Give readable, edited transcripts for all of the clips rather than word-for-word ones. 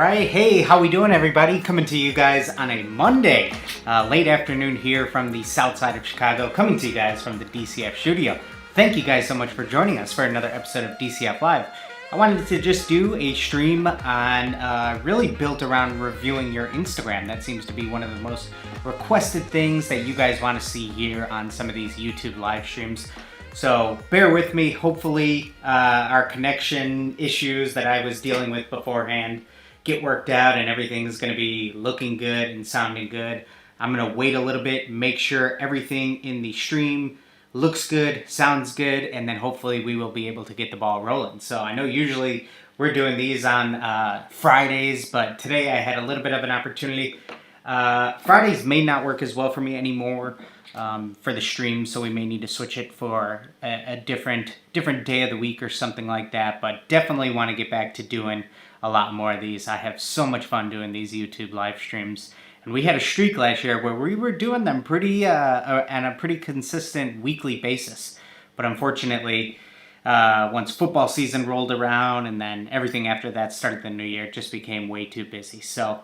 Alright, hey, how we doing everybody? Coming to you guys on a Monday, late afternoon here from the south side of Chicago, coming to you guys from the DCF studio. Thank you guys so much for joining us for another episode of DCF Live. I wanted to just do a stream on, really built around reviewing your Instagram. That seems to be one of the most requested things that you guys want to see here on some of these YouTube live streams. So bear with me. Hopefully our connection issues that I was dealing with beforehand get worked out and everything is going to be looking good and sounding good. I'm going to wait a little bit, make sure everything in the stream looks good, sounds good, and then hopefully we will be able to get the ball rolling. So I know usually we're doing these on Fridays, but today I had a little bit of an opportunity. Fridays may not work as well for me anymore for the stream, so we may need to switch it for a different day of the week or something like that, but definitely want to get back to doing a lot more of these. I have so much fun doing these YouTube live streams. And we had a streak last year where we were doing them pretty on a pretty consistent weekly basis. But unfortunately, once football season rolled around and then everything after that started the new year, it just became way too busy. So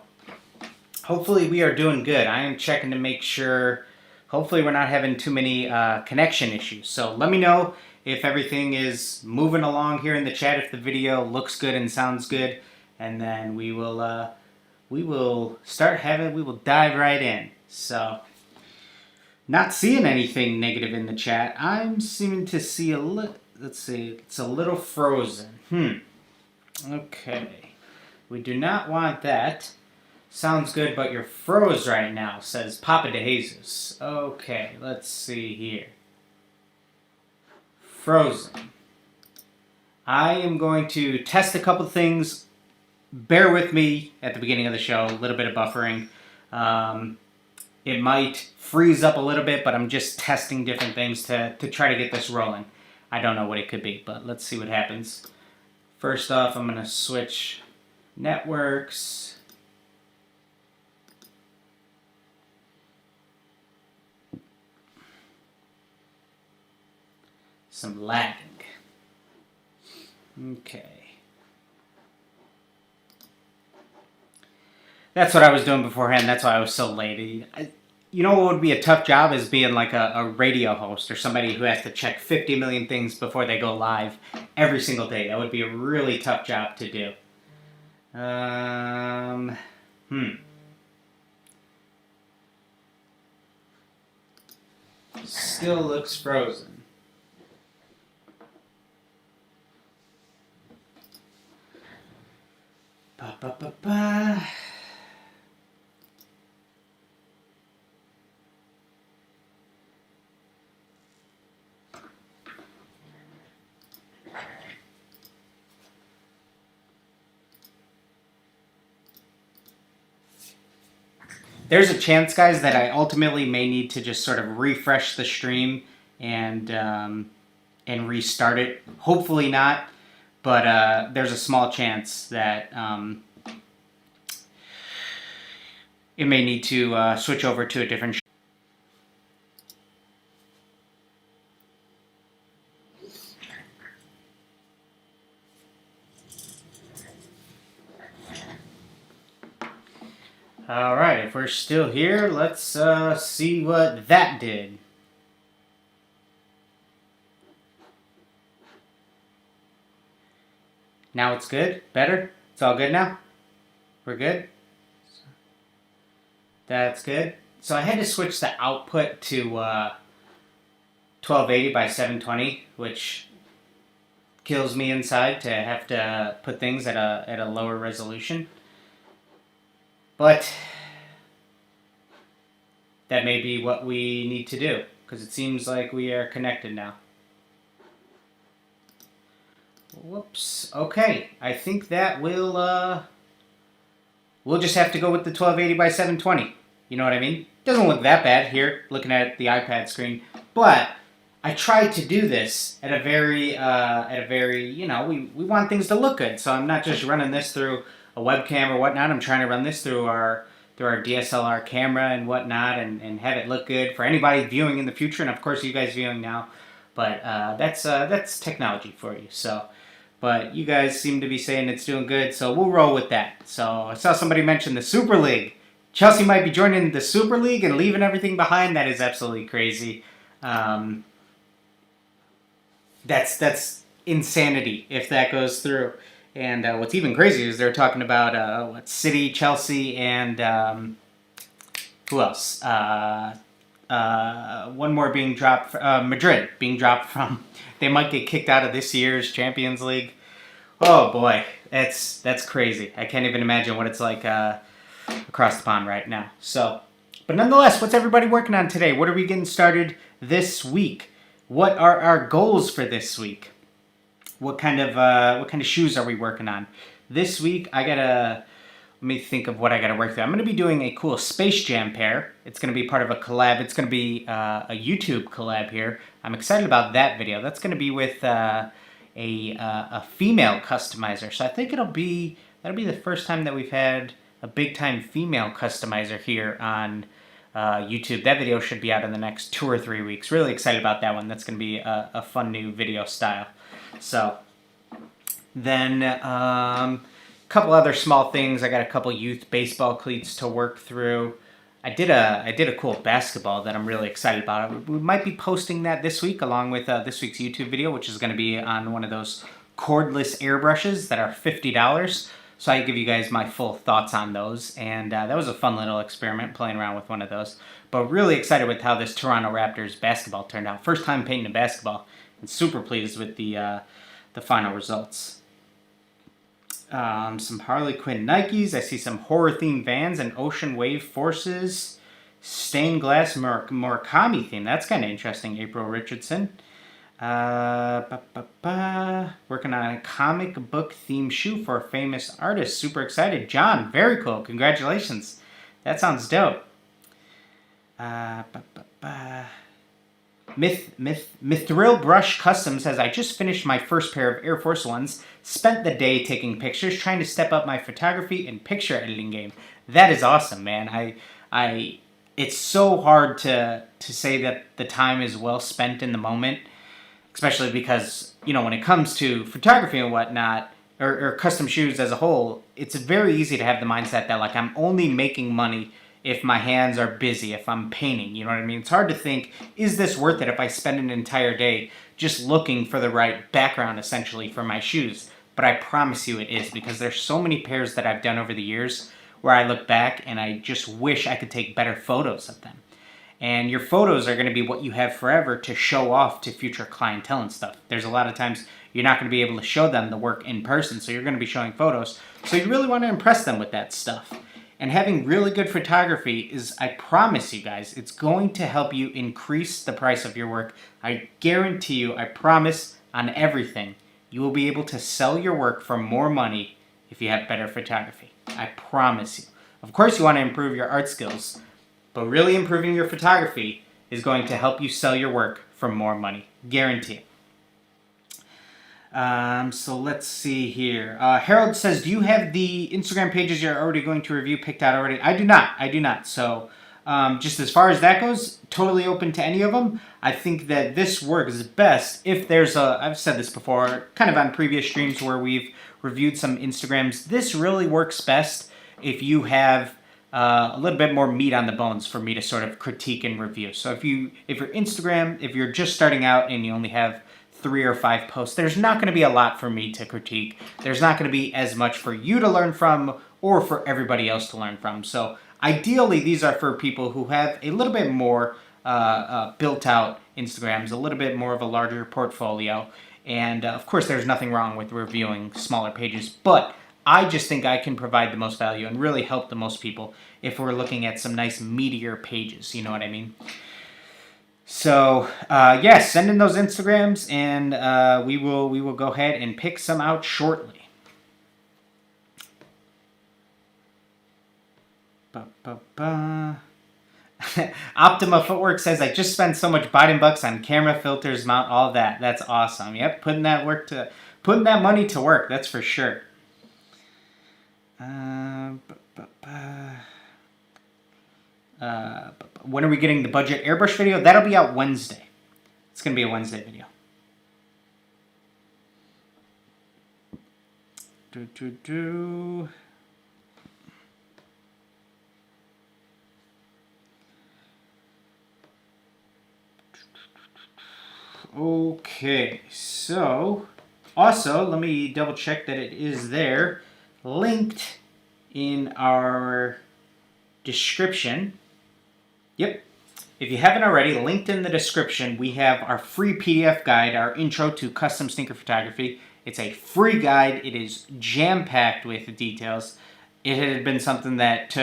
hopefully we are doing good. I am checking to make sure, hopefully we're not having too many connection issues. So let me know if everything is moving along here in the chat, if the video looks good and sounds good, and then we will dive right in. So, not seeing anything negative in the chat. I'm seeming to see a little, let's see, it's a little frozen. Okay. We do not want that. Sounds good, but you're froze right now, says Papa DeJesus. Okay, let's see here. Frozen. I am going to test a couple things. Bear with me at the beginning of the show, a little bit of buffering. It might freeze up a little bit, but I'm just testing different things to try to get this rolling. I don't know what it could be, but let's see what happens. First off, I'm going to switch networks. Some lagging. Okay. That's what I was doing beforehand. That's why I was so late. You know what would be a tough job is being like a radio host or somebody who has to check 50 million things before they go live every single day. That would be a really tough job to do. Still looks frozen. Ba-ba-ba-ba. There's a chance, guys, that I ultimately may need to just sort of refresh the stream and restart it. Hopefully not, but there's a small chance that it may need to switch over to a different. Alright, if we're still here, let's see what that did. Now it's good? Better? It's all good now? We're good? That's good. So I had to switch the output to 1280 by 720, which kills me inside to have to put things at a lower resolution. But that may be what we need to do, because it seems like we are connected now. Whoops. Okay, I think that will, we'll just have to go with the 1280 by 720. You know what I mean? Doesn't look that bad here, looking at the iPad screen. But I tried to do this at a very, you know, we want things to look good. So I'm not just running this through a webcam or whatnot. I'm trying to run this through our DSLR camera and whatnot and have it look good for anybody viewing in the future, and of course you guys viewing now. But that's technology for you. So, but you guys seem to be saying it's doing good, so we'll roll with that. So I saw somebody mention the Super League. Chelsea might be joining the Super League and leaving everything behind. That is absolutely crazy. That's insanity if that goes through. And what's even crazier is they're talking about City, Chelsea, and who else? One more being dropped. Madrid being dropped from. They might get kicked out of this year's Champions League. Oh boy, that's crazy. I can't even imagine what it's like across the pond right now. So, but nonetheless, what's everybody working on today? What are we getting started this week? What are our goals for this week? What kind of shoes are we working on this week? Let me think of what I got to work through. I'm going to be doing a cool Space Jam pair. It's going to be part of a collab. It's going to be a YouTube collab here. I'm excited about that video. That's going to be with a female customizer. So I think that'll be the first time that we've had a big time female customizer here on YouTube. That video should be out in the next 2 or 3 weeks. Really excited about that one. That's going to be a fun new video style. So then couple other small things. I got a couple youth baseball cleats to work through. I did a cool basketball that I'm really excited about. We might be posting that this week along with this week's YouTube video, which is going to be on one of those cordless airbrushes that are $50. So I give you guys my full thoughts on those, and that was a fun little experiment playing around with one of those. But really excited with how this Toronto Raptors basketball turned out. First time painting a basketball, and super pleased with the final results. Some Harley Quinn Nikes. I see some horror-themed Vans and Ocean Wave Forces. Stained glass Murakami theme. That's kind of interesting, April Richardson. Working on a comic book themed shoe for a famous artist. Super excited. John, very cool. Congratulations. That sounds dope. Mithril Brush Custom says, I just finished my first pair of Air Force Ones. Spent the day taking pictures, trying to step up my photography and picture editing game. That is awesome, man. It's so hard to say that the time is well spent in the moment, especially because, when it comes to photography and whatnot, or custom shoes as a whole, it's very easy to have the mindset that, like, I'm only making money if my hands are busy, if I'm painting, you know what I mean? It's hard to think, is this worth it if I spend an entire day just looking for the right background, essentially, for my shoes? But I promise you it is, because there's so many pairs that I've done over the years where I look back and I just wish I could take better photos of them. And your photos are going to be what you have forever to show off to future clientele and stuff. There's a lot of times you're not going to be able to show them the work in person, so you're going to be showing photos. So you really want to impress them with that stuff. And having really good photography is, I promise you guys, it's going to help you increase the price of your work. I guarantee you, I promise on everything, you will be able to sell your work for more money if you have better photography. I promise you. Of course, you want to improve your art skills, but really improving your photography is going to help you sell your work for more money. Guarantee it. So let's see here. Harold says, do you have the Instagram pages you're already going to review picked out already? I do not. So just as far as that goes, totally open to any of them. I think that this works best if there's I've said this before, kind of on previous streams where we've reviewed some Instagrams. This really works best if you have a little bit more meat on the bones for me to sort of critique and review. So if your Instagram, if you're just starting out and you only have 3 or 5 posts, there's not going to be a lot for me to critique. There's not going to be as much for you to learn from or for everybody else to learn from. So ideally, these are for people who have a little bit more built out Instagrams, a little bit more of a larger portfolio. And of course, there's nothing wrong with reviewing smaller pages, but I just think I can provide the most value and really help the most people if we're looking at some nice meatier pages, you know what I mean? So, yes, send in those Instagrams, and we will go ahead and pick some out shortly. Optima Footwork says, I just spent so much Biden bucks on camera, filters, mount, all that. That's awesome. Yep, putting that money to work, that's for sure. When are we getting the budget airbrush video? That'll be out Wednesday. It's going to be a Wednesday video. Okay, so also let me double check that it is there, linked in our description. Yep. If you haven't already, linked in the description, we have our free PDF guide, our intro to custom sneaker photography. It's a free guide. It is jam-packed with details. It had been something that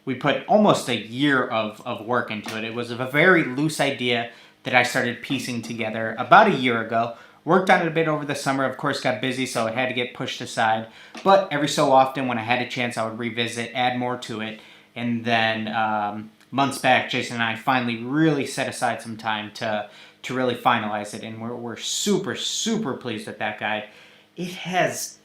we put almost a year of work into it. It was a very loose idea that I started piecing together about a year ago. Worked on it a bit over the summer, of course got busy, so it had to get pushed aside. But every so often when I had a chance, I would revisit, add more to it. And then months back, Jason and I finally really set aside some time to really finalize it. And we're super, super pleased with that guide. It has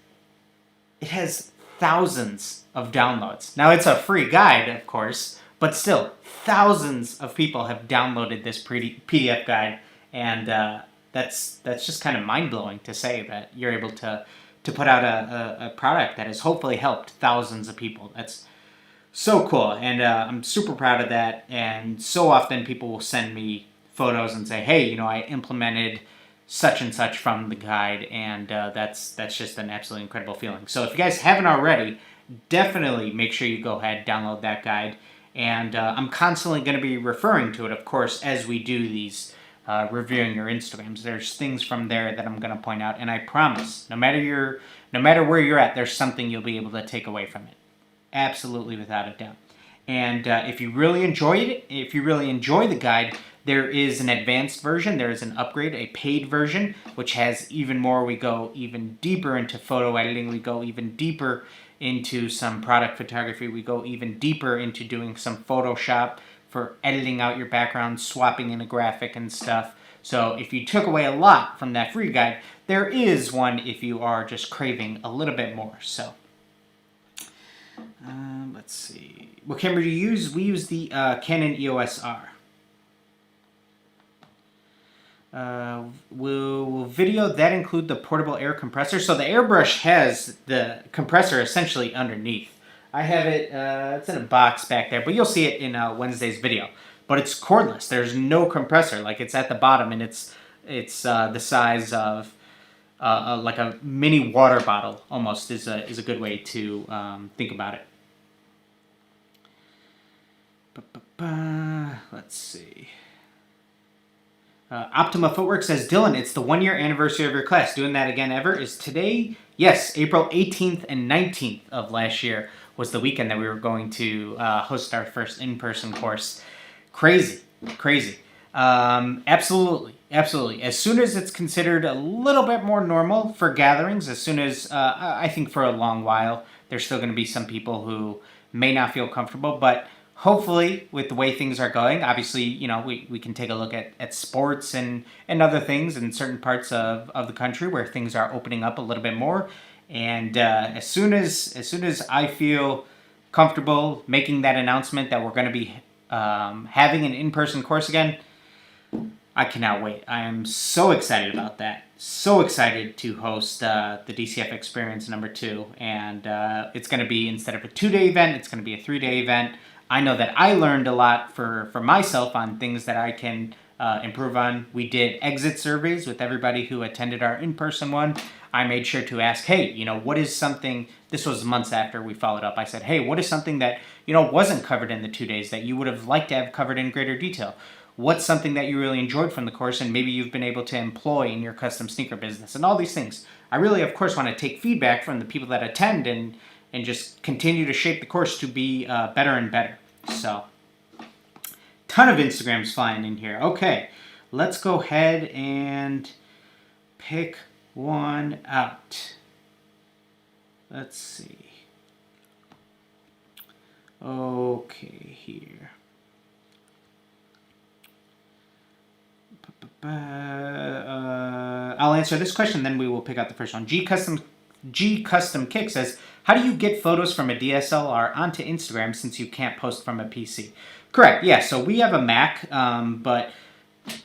thousands of downloads. Now it's a free guide, of course, but still, thousands of people have downloaded this PDF guide, and that's just kind of mind-blowing to say that you're able to put out a product that has hopefully helped thousands of people. That's so cool, and I'm super proud of that. And so often people will send me photos and say, hey, you know, I implemented such and such from the guide, and that's just an absolutely incredible feeling. So if you guys haven't already, definitely make sure you go ahead, download that guide. And I'm constantly going to be referring to it, of course, as we do these reviewing your Instagrams. There's things from there that I'm going to point out, and I promise, no matter where you're at, there's something you'll be able to take away from it. Absolutely, without a doubt. And if you really enjoyed it, if you really enjoy the guide, there is an advanced version. There is an upgrade, a paid version, which has even more. We go even deeper into photo editing. We go even deeper into some product photography. We go even deeper into doing some Photoshop for editing out your background, swapping in a graphic and stuff. So if you took away a lot from that free guide, there is one if you are just craving a little bit more. So let's see. What camera do you use? We use the Canon EOS R. Will video that include the portable air compressor? So the Airbrush has the compressor essentially underneath. I have it, it's in a box back there, but you'll see it in Wednesday's video. But it's cordless. There's no compressor. Like, it's at the bottom, and it's the size of like a mini water bottle almost is a good way to think about it. Let's see. Optima Footwork says, Dylan, it's the 1-year anniversary of your class. Doing that again ever? Is today? Yes, April 18th and 19th of last year was the weekend that we were going to host our first in-person course. Crazy. Absolutely. As soon as it's considered a little bit more normal for gatherings, as soon as, I think for a long while, there's still going to be some people who may not feel comfortable, but hopefully, with the way things are going, obviously, you know, we can take a look at sports and other things in certain parts of the country where things are opening up a little bit more. And as soon as I feel comfortable making that announcement that we're going to be having an in-person course again, I cannot wait. I am so excited about that. So excited to host the DCF Experience #2. And it's going to be, instead of a 2-day event, it's going to be a 3-day event. I know that I learned a lot for myself on things that I can improve on. We did exit surveys with everybody who attended our in-person one. I made sure to ask, hey, you know, what is something, this was months after we followed up. I said, hey, what is something that, you know, wasn't covered in the 2 days that you would have liked to have covered in greater detail? What's something that you really enjoyed from the course and maybe you've been able to employ in your custom sneaker business, and all these things. I really, of course, want to take feedback from the people that attend and just continue to shape the course to be better and better. So, ton of Instagrams flying in here. Okay, let's go ahead and pick one out. Let's see. Okay, here. I'll answer this question, then we will pick out the first one. G Custom Kick says, how do you get photos from a DSLR onto Instagram since you can't post from a PC? Correct, yeah, so we have a Mac, but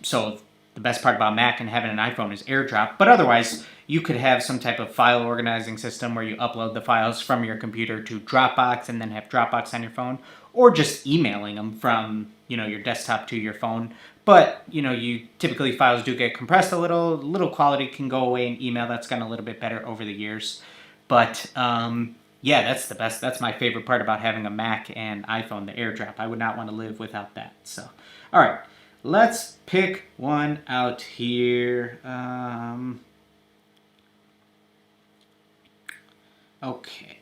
so the The best part about Mac and having an iPhone is AirDrop, but otherwise you could have some type of file organizing system where you upload the files from your computer to Dropbox and then have Dropbox on your phone, or just emailing them from, you know, your desktop to your phone. But, you know, typically files do get compressed a little quality can go away in email. That's gotten a little bit better over the years. But yeah, that's the best. That's my favorite part about having a Mac and iPhone, the AirDrop. I would not want to live without that. So, all right, let's pick one out here. Okay.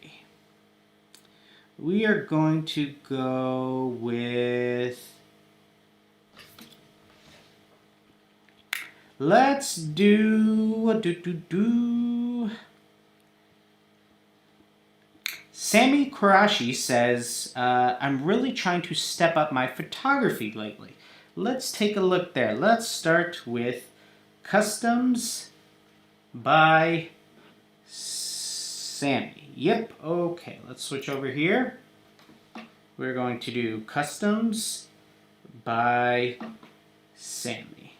We are going to go with... Let's do... Sammy Kurashi says, I'm really trying to step up my photography lately. Let's take a look there. Let's start with Customs by Sammy. Yep, okay, let's switch over here. We're going to do Customs by Sammy.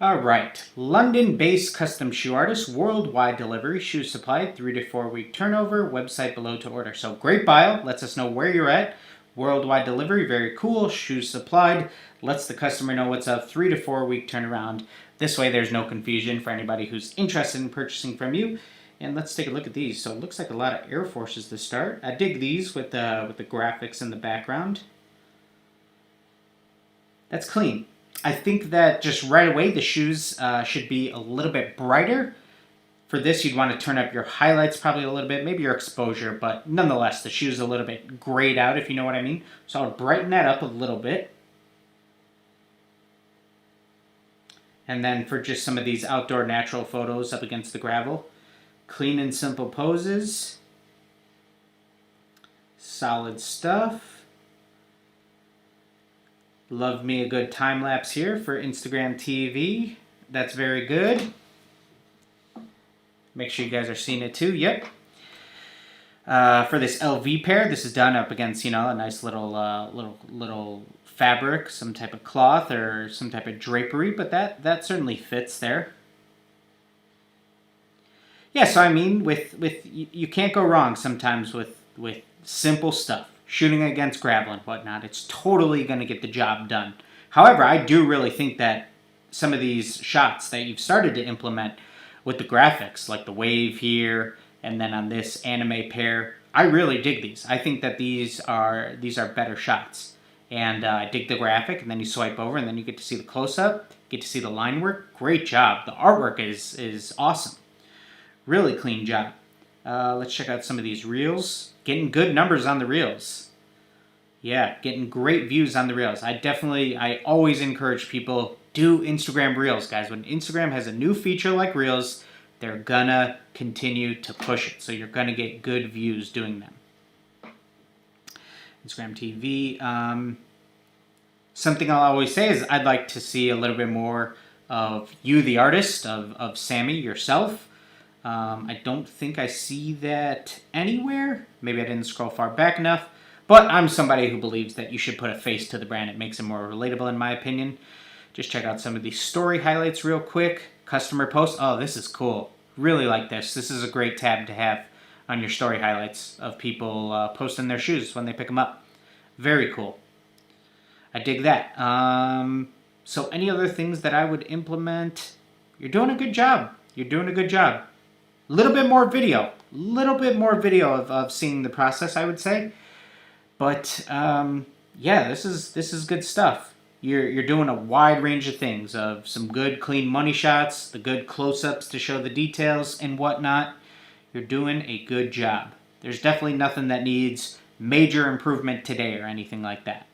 Alright, London-based custom shoe artist, worldwide delivery, shoes supplied, 3 to 4 week turnover, website below to order. So great bio, lets us know where you're at. Worldwide delivery, very cool. Shoes supplied, lets the customer know what's up, 3 to 4 week turnaround. This way there's no confusion for anybody who's interested in purchasing from you. And let's take a look at these. So it looks like a lot of Air Forces to start. I dig these with the graphics in the background. That's clean. I think that just right away the shoes should be a little bit brighter. For this you'd want to turn up your highlights probably a little bit, maybe your exposure, but nonetheless the shoe's a little bit grayed out if you know what I mean. So I would brighten that up a little bit. And then for just some of these outdoor natural photos up against the gravel, clean and simple poses, solid stuff. Love me a good time lapse here for Instagram TV. That's very good. Make sure you guys are seeing it too. Yep. For this LV pair, this is done up against, you know, a nice little fabric, some type of cloth or some type of drapery, but that certainly fits there. Yeah, so I mean, with you can't go wrong sometimes with simple stuff. Shooting against gravel and whatnot, it's totally going to get the job done. However, I do really think that some of these shots that you've started to implement with the graphics, like the wave here, and then on this anime pair, I really dig these. I think that these are better shots. And I dig the graphic, and then you swipe over, and then you get to see the close-up, get to see the line work. Great job. The artwork is awesome. Really clean job. Let's check out some of these reels. Getting good numbers on the reels. Yeah, getting great views on the reels. I always encourage people, do Instagram reels, guys. When Instagram has a new feature like reels, they're gonna continue to push it. So you're gonna get good views doing them. Instagram TV. Something I'll always say is I'd like to see a little bit more of you, the artist, of Sammy, yourself. I don't think I see that anywhere. Maybe I didn't scroll far back enough. But I'm somebody who believes that you should put a face to the brand. It makes it more relatable in my opinion. Just check out some of these story highlights real quick. Customer posts. Oh, this is cool. Really like this. This is a great tab to have on your story highlights of people posting their shoes when they pick them up. Very cool. I dig that. So any other things that I would implement? You're doing a good job. You're doing a good job. A little bit more video. A little bit more video of seeing the process, I would say. But yeah, this is good stuff. You're doing a wide range of things, of some good clean money shots, the good close-ups to show the details and whatnot. You're doing a good job. There's definitely nothing that needs major improvement today or anything like that.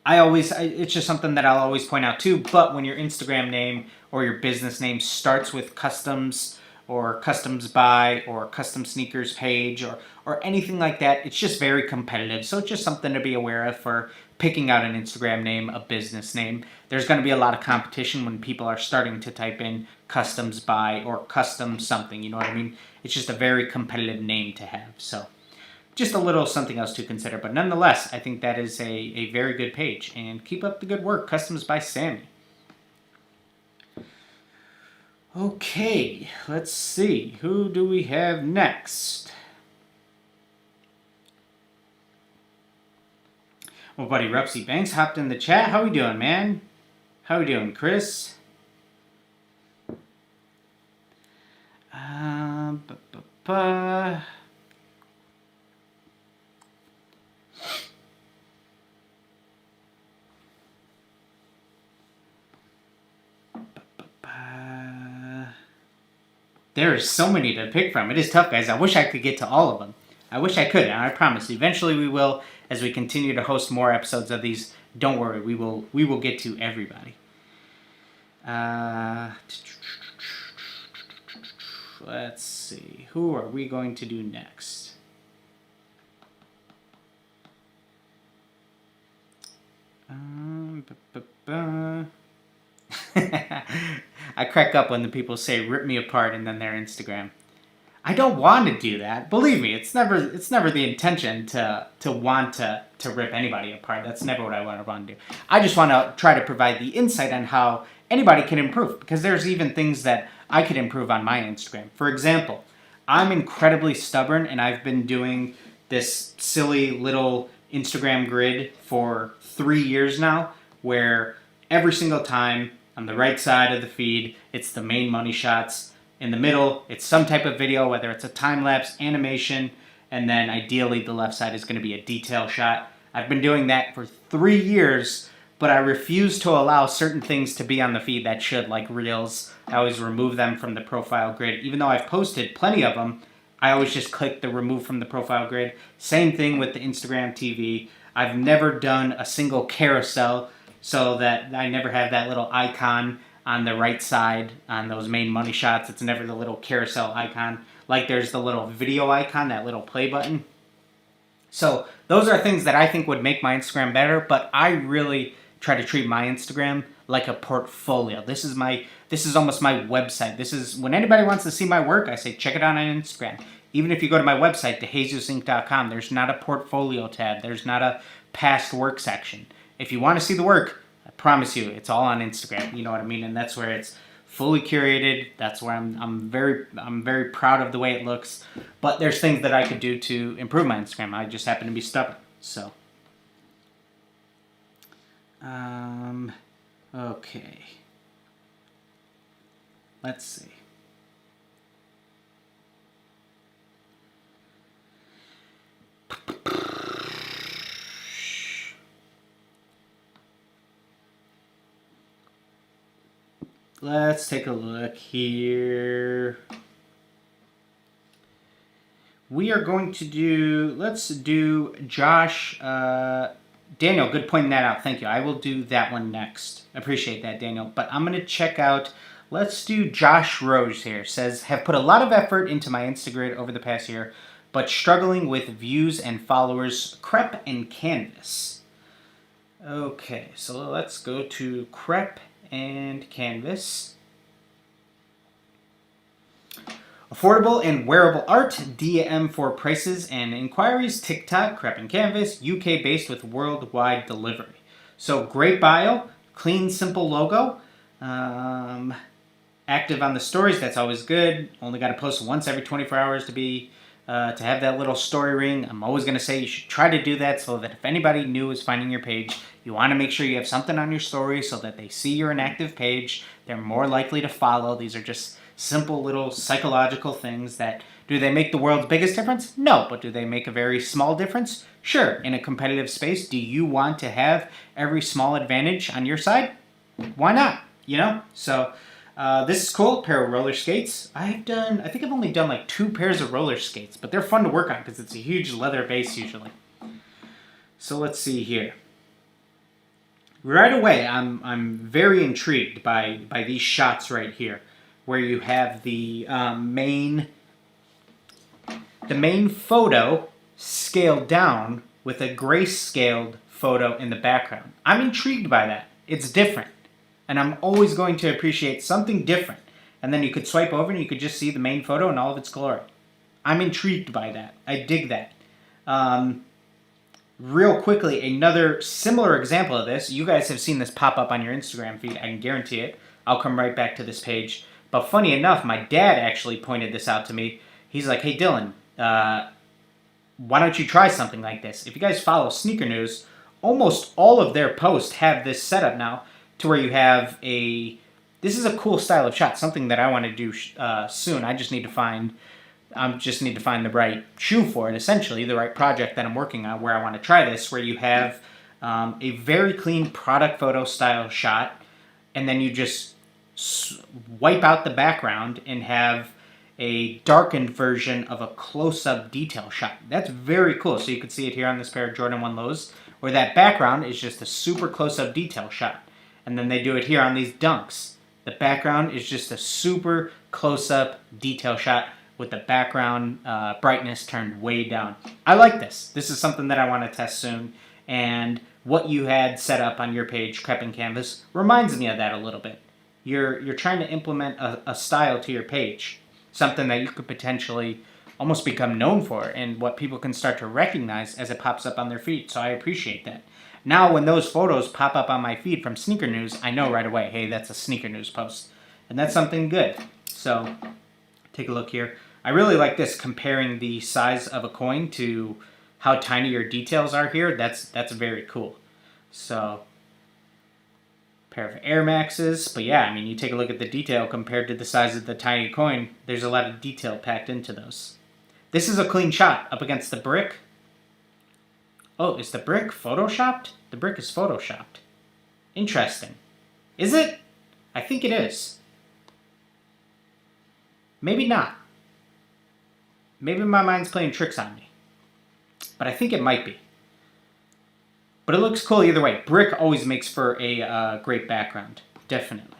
It's just something that I'll always point out too, but when your Instagram name or your business name starts with customs or customs by or custom sneakers page or anything like that, it's just very competitive. So it's just something to be aware of for picking out an Instagram name, a business name. There's going to be a lot of competition when people are starting to type in customs by or custom something, you know what I mean? It's just a very competitive name to have. So just a little something else to consider. But nonetheless, I think that is a very good page. And keep up the good work. Customs by Sammy. Okay, let's see. Who do we have next? Well, buddy Rupsy Banks hopped in the chat. How we doing, man? How we doing, Chris? There are so many to pick from. It is tough, guys. I wish I could get to all of them. I wish I could, and I promise. Eventually we will, as we continue to host more episodes of these. Don't worry, we will get to everybody. Let's see. Who are we going to do next? I crack up when the people say "rip me apart" and then their Instagram. I don't want to do that. Believe me, it's never the intention to want to rip anybody apart. That's never what I want to do. I just want to try to provide the insight on how anybody can improve, because there's even things that I could improve on my Instagram. For example, I'm incredibly stubborn, and I've been doing this silly little Instagram grid for 3 years now, where every single time on the right side of the feed, it's the main money shots. In the middle, it's some type of video, whether it's a time-lapse, animation, and then ideally the left side is going to be a detail shot. I've been doing that for 3 years, but I refuse to allow certain things to be on the feed that should, like Reels. I always remove them from the profile grid. Even though I've posted plenty of them, I always just click the remove from the profile grid. Same thing with the Instagram TV. I've never done a single carousel, so that I never have that little icon on the right side on those main money shots. It's never the little carousel icon. Like there's the little video icon, that little play button. So those are things that I think would make my Instagram better, but I really try to treat my Instagram like a portfolio. This is almost my website. This is when anybody wants to see my work, I say check it out on Instagram. Even if you go to my website, DeJesusinc.com, there's not a portfolio tab. There's not a past work section. If you want to see the work, I promise you, it's all on Instagram. You know what I mean? And that's where it's fully curated. That's where I'm very proud of the way it looks. But there's things that I could do to improve my Instagram. I just happen to be stubborn. So, okay. Let's see. Let's take a look here. We are going to do, let's do Josh, Daniel, good pointing that out. Thank you. I will do that one next. Appreciate that, Daniel. But I'm going to check out, let's do Josh Rose here. Says, have put a lot of effort into my Instagram over the past year, but struggling with views and followers, crepe and canvas. Okay, so let's go to crepe and canvas. Affordable and wearable art, DM for prices and inquiries, TikTok, crepe and canvas, UK based with worldwide delivery. So great bio, clean, simple logo, active on the stories, that's always good. Only got to post once every 24 hours to be to have that little story ring. I'm always going to say you should try to do that so that if anybody new is finding your page, you want to make sure you have something on your story so that they see you're an active page. They're more likely to follow. These are just simple little psychological things that, do they make the world's biggest difference? No, but do they make a very small difference? Sure. In a competitive space, do you want to have every small advantage on your side? Why not? You know? So this is cool. Pair of roller skates. I think I've only done like 2 pairs of roller skates, but they're fun to work on because it's a huge leather base usually. So let's see here. Right away, I'm very intrigued by these shots right here, where you have the main photo scaled down with a grayscaled photo in the background. I'm intrigued by that. It's different, and I'm always going to appreciate something different. And then you could swipe over and you could just see the main photo in all of its glory. I'm intrigued by that. I dig that. Real quickly, another similar example of this. You guys have seen this pop up on your Instagram feed. I can guarantee it. I'll come right back to this page. But funny enough, my dad actually pointed this out to me. He's like, hey, Dylan, why don't you try something like this? If you guys follow Sneaker News, almost all of their posts have this setup now to where you have a... This is a cool style of shot, something that I want to do soon. I just need to find the right shoe for it, essentially, the right project that I'm working on where I want to try this, where you have a very clean product photo style shot, and then you just wipe out the background and have a darkened version of a close-up detail shot. That's very cool. So you can see it here on this pair of Jordan 1 lows, where that background is just a super close-up detail shot. And then they do it here on these dunks. The background is just a super close-up detail shot with the background brightness turned way down. I like this. This is something that I want to test soon. And what you had set up on your page, Crep and Canvas, reminds me of that a little bit. You're trying to implement a style to your page, something that you could potentially almost become known for and what people can start to recognize as it pops up on their feed. So I appreciate that. Now when those photos pop up on my feed from Sneaker News, I know right away, hey, that's a Sneaker News post. And that's something good. So take a look here. I really like this, comparing the size of a coin to how tiny your details are here. That's very cool. So, pair of Air Maxes. But yeah, I mean, you take a look at the detail compared to the size of the tiny coin. There's a lot of detail packed into those. This is a clean shot up against the brick. Oh, is the brick photoshopped? The brick is photoshopped. Interesting. Is it? I think it is. Maybe not. Maybe my mind's playing tricks on me. But I think it might be. But it looks cool either way. Brick always makes for a great background. Definitely.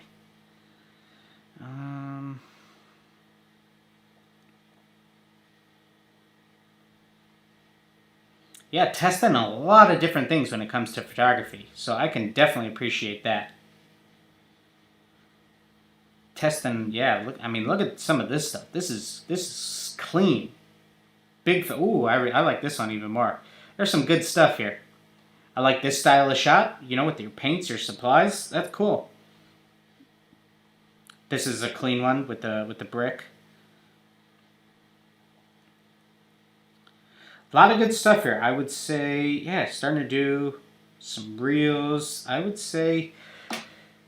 Yeah, testing a lot of different things when it comes to photography. So I can definitely appreciate that. Testing, yeah, look at some of this stuff. This is clean. Big, ooh, I like this one even more. There's some good stuff here. I like this style of shot, you know, with your paints, your supplies. That's cool. This is a clean one with the brick. A lot of good stuff here. I would say, yeah, starting to do some reels. I would say,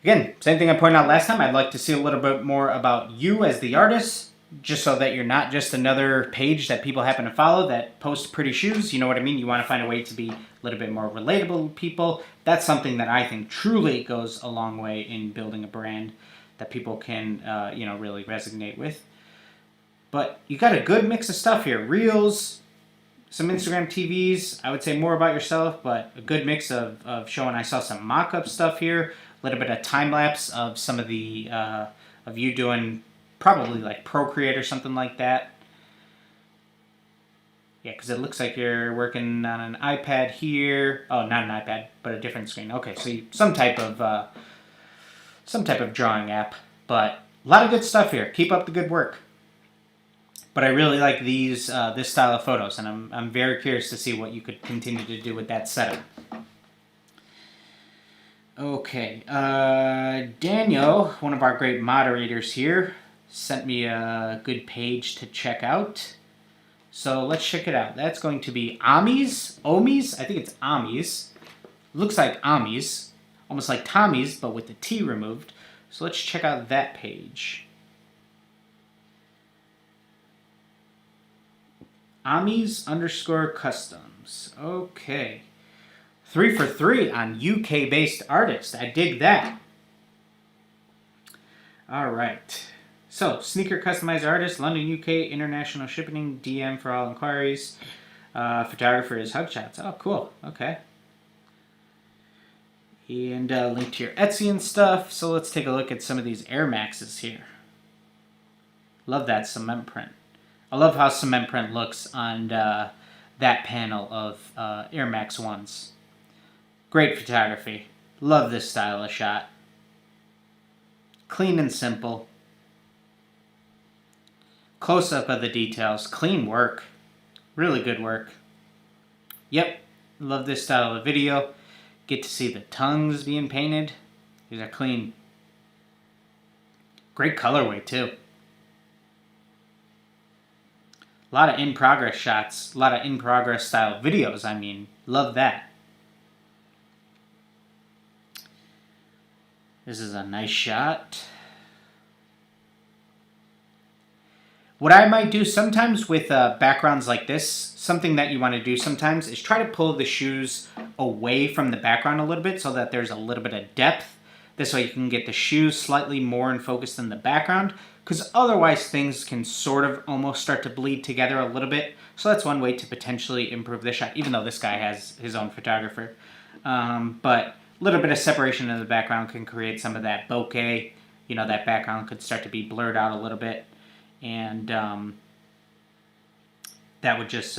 again, same thing I pointed out last time. I'd like to see a little bit more about you as the artist, just so that you're not just another page that people happen to follow that posts pretty shoes. You know what I mean? You want to find a way to be a little bit more relatable to people. That's something that I think truly goes a long way in building a brand that people can, really resonate with. But you got a good mix of stuff here. Reels, some Instagram TVs. I would say more about yourself, but a good mix of showing. I saw some mock-up stuff here. A little bit of time-lapse of some of the, of you doing probably like Procreate or something like that. Yeah, because it looks like you're working on an iPad here. Oh, not an iPad, but a different screen. Okay, so some type of drawing app. But a lot of good stuff here. Keep up the good work. But I really like this style of photos, and I'm very curious to see what you could continue to do with that setup. Okay, Daniel, one of our great moderators here, sent me a good page to check out. So let's check it out. That's going to be Omis. I think it's Omis. Looks like Omis, almost like Tommy's, but with the T removed. So let's check out that page. Amis_customs. Okay. 3 for 3 on UK-based artists. I dig that. All right. So, sneaker customized artist, London, UK, international shipping, DM for all inquiries. Photographer is Hugshots. Oh, cool. Okay. And link to your Etsy and stuff. So let's take a look at some of these Air Maxes here. Love that cement print. I love how cement print looks on that panel of Air Max 1s. Great photography. Love this style of shot. Clean and simple. Close up of the details. Clean work. Really good work. Yep, love this style of video. Get to see the tongues being painted. These are clean. Great colorway too. A lot of in-progress shots, a lot of in-progress style videos, I mean, love that. This is a nice shot. What I might do sometimes with backgrounds like this, something that you want to do sometimes is try to pull the shoes away from the background a little bit so that there's a little bit of depth. This way you can get the shoes slightly more in focus than the background, because otherwise things can sort of almost start to bleed together a little bit. So that's one way to potentially improve this shot, even though this guy has his own photographer. But a little bit of separation in the background can create some of that bokeh. You know, that background could start to be blurred out a little bit. And that would just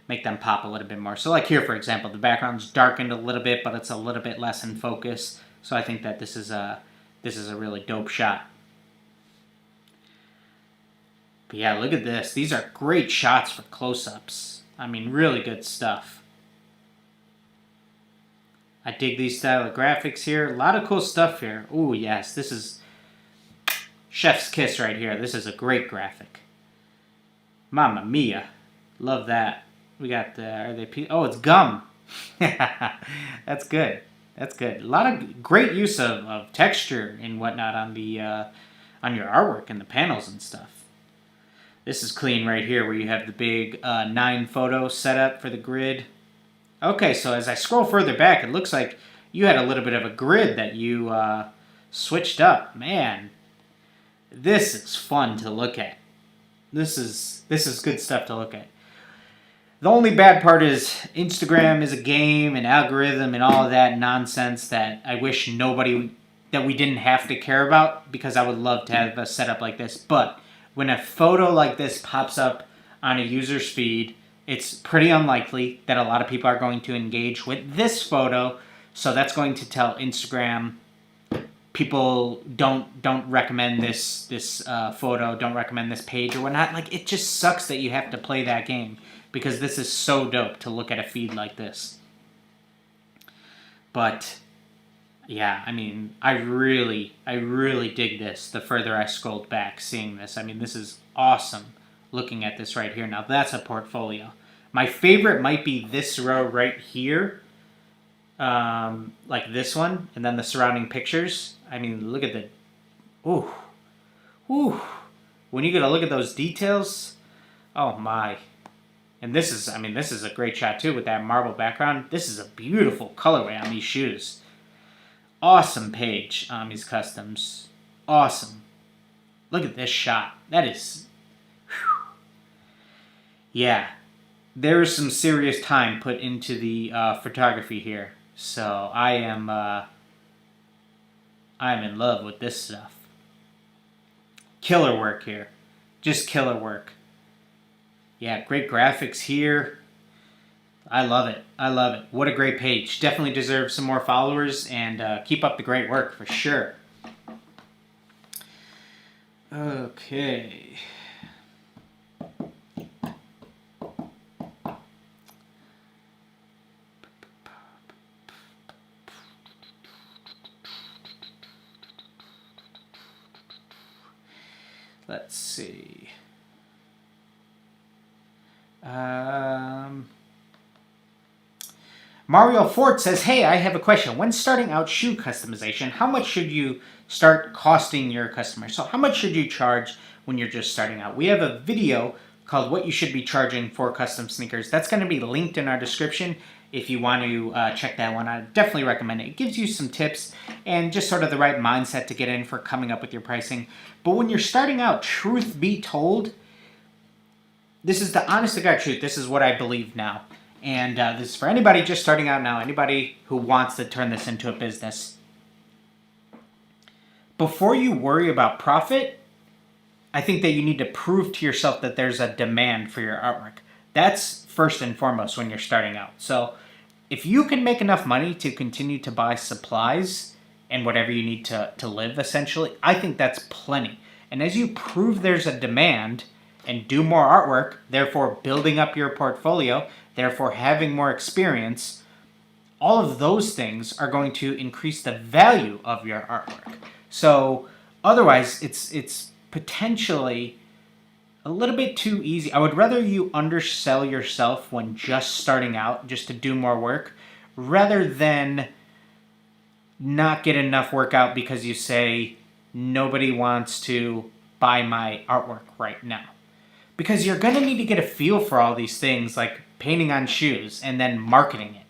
make them pop a little bit more. So like here, for example, the background's darkened a little bit, but it's a little bit less in focus. So I think that this is a really dope shot. But yeah, look at this. These are great shots for close-ups. I mean, really good stuff. I dig these style of graphics here. A lot of cool stuff here. Ooh, yes, this is chef's kiss right here. This is a great graphic. Mamma mia. Love that. We got the, oh, it's gum. That's good. That's good. A lot of great use of texture and whatnot on the on your artwork and the panels and stuff. This is clean right here where you have the big 9 photo setup for the grid. Okay, so as I scroll further back, it looks like you had a little bit of a grid that you switched up. Man, this is fun to look at. This is good stuff to look at. The only bad part is Instagram is a game and algorithm and all of that nonsense that I wish that we didn't have to care about, because I would love to have a setup like this. But when a photo like this pops up on a user's feed, it's pretty unlikely that a lot of people are going to engage with this photo. So that's going to tell Instagram, people don't recommend this photo, don't recommend this page or whatnot. Like, it just sucks that you have to play that game, because this is so dope to look at a feed like this. But yeah, I mean, I really dig this the further I scrolled back seeing this. I mean, this is awesome looking at this right here. Now that's a portfolio. My favorite might be this row right here, like this one, and then the surrounding pictures. I mean, look at the, ooh, when you get a look at those details, oh my. And this is, I mean, this is a great shot too with that marble background. This is a beautiful colorway on these shoes. Awesome page on these customs. Awesome. Look at this shot. That is, whew. Yeah, there is some serious time put into the photography here. So I am in love with this stuff. Killer work here. Just killer work. Yeah, great graphics here. I love it. I love it. What a great page. Definitely deserves some more followers, and keep up the great work for sure. Okay. Let's see. Mario Fort says, hey, I have a question. When starting out shoe customization, how much should you start costing your customers? So how much should you charge when you're just starting out? We have a video called What You Should Be Charging for Custom Sneakers. That's going to be linked in our description if you want to check that one out. I definitely recommend it. It gives you some tips and just sort of the right mindset to get in for coming up with your pricing. But when you're starting out, truth be told, this is the honest to God truth. This is what I believe now. And this is for anybody just starting out now, anybody who wants to turn this into a business. Before you worry about profit, I think that you need to prove to yourself that there's a demand for your artwork. That's first and foremost when you're starting out. So if you can make enough money to continue to buy supplies and whatever you need to live, essentially, I think that's plenty. And as you prove there's a demand and do more artwork, therefore building up your portfolio, therefore having more experience, all of those things are going to increase the value of your artwork. So otherwise, it's potentially a little bit too easy. I would rather you undersell yourself when just starting out, just to do more work, rather than not get enough work out because you say nobody wants to buy my artwork right now. Because you're going to need to get a feel for all these things, like painting on shoes and then marketing it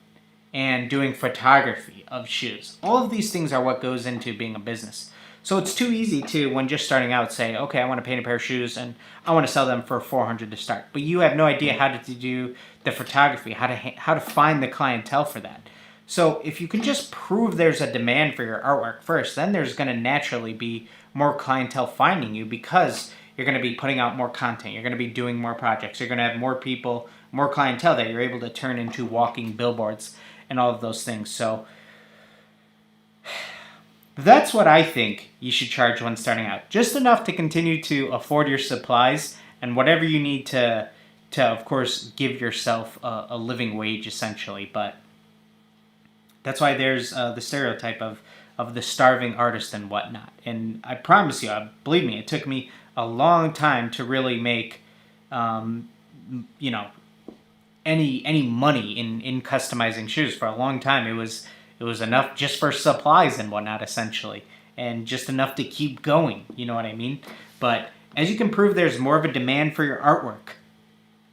and doing photography of shoes. All of these things are what goes into being a business. So it's too easy to, when just starting out, say, okay, I want to paint a pair of shoes and I want to sell them for $400 to start. But you have no idea how to do the photography, how to find the clientele for that. So if you can just prove there's a demand for your artwork first, then there's going to naturally be more clientele finding you because you're going to be putting out more content. You're going to be doing more projects. You're going to have more people, more clientele that you're able to turn into walking billboards and all of those things. So that's what I think you should charge when starting out. Just enough to continue to afford your supplies and whatever you need to of course, give yourself a living wage, essentially. But that's why there's the stereotype of the starving artist and whatnot. And I promise you, believe me, it took me a long time to really make, any money in customizing shoes. For a long time, it was enough just for supplies and whatnot, essentially, and just enough to keep going. You know what I mean? But as you can prove, there's more of a demand for your artwork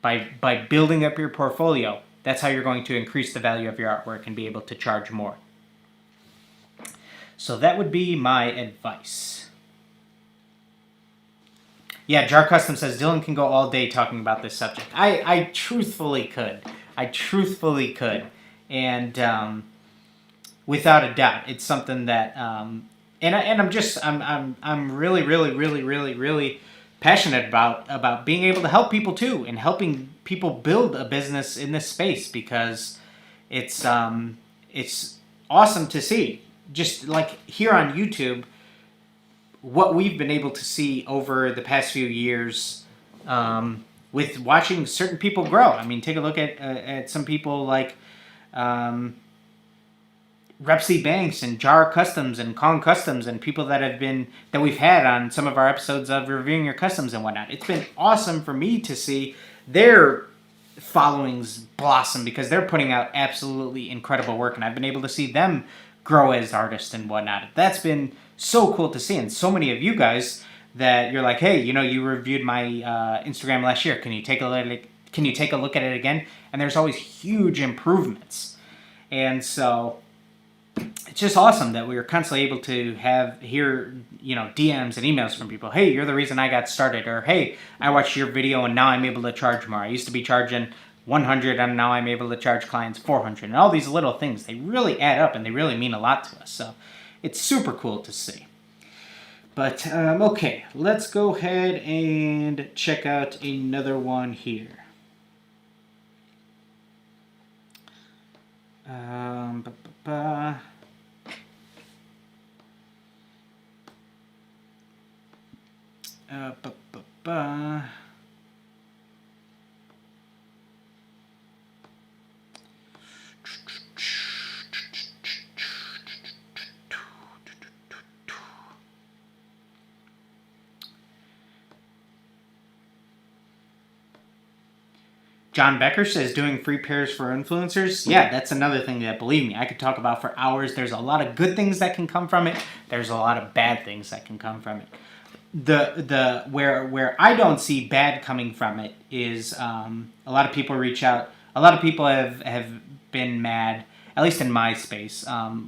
by building up your portfolio. That's how you're going to increase the value of your artwork and be able to charge more. So that would be my advice. Yeah, Jar Custom says, Dylan can go all day talking about this subject. I truthfully could. And without a doubt, it's something that, I'm really passionate about being able to help people too, and helping people build a business in this space, because it's awesome to see. Just like here on YouTube, what we've been able to see over the past few years with watching certain people grow. I mean, take a look at some people like Repsy Banks and Jar Customs and Kong Customs, and people that we've had on some of our episodes of reviewing your customs and whatnot. It's been awesome for me to see their followings blossom, because they're putting out absolutely incredible work, and I've been able to see them grow as artists and whatnot. That's been so cool to see. And so many of you guys that you're like, hey, you reviewed my Instagram last year. Can you take a look at it again? And there's always huge improvements. And so it's just awesome that we are constantly able to hear DMs and emails from people. Hey, you're the reason I got started. Or, hey, I watched your video and now I'm able to charge more. I used to be charging $100 and now I'm able to charge clients $400. And all these little things, they really add up and they really mean a lot to us. So it's super cool to see. But, okay, let's go ahead and check out another one here. John Becker says, doing free pairs for influencers. Yeah, that's another thing that, believe me, I could talk about for hours. There's a lot of good things that can come from it. There's a lot of bad things that can come from it. Where I don't see bad coming from it is a lot of people reach out. A lot of people have been mad, at least in my space. A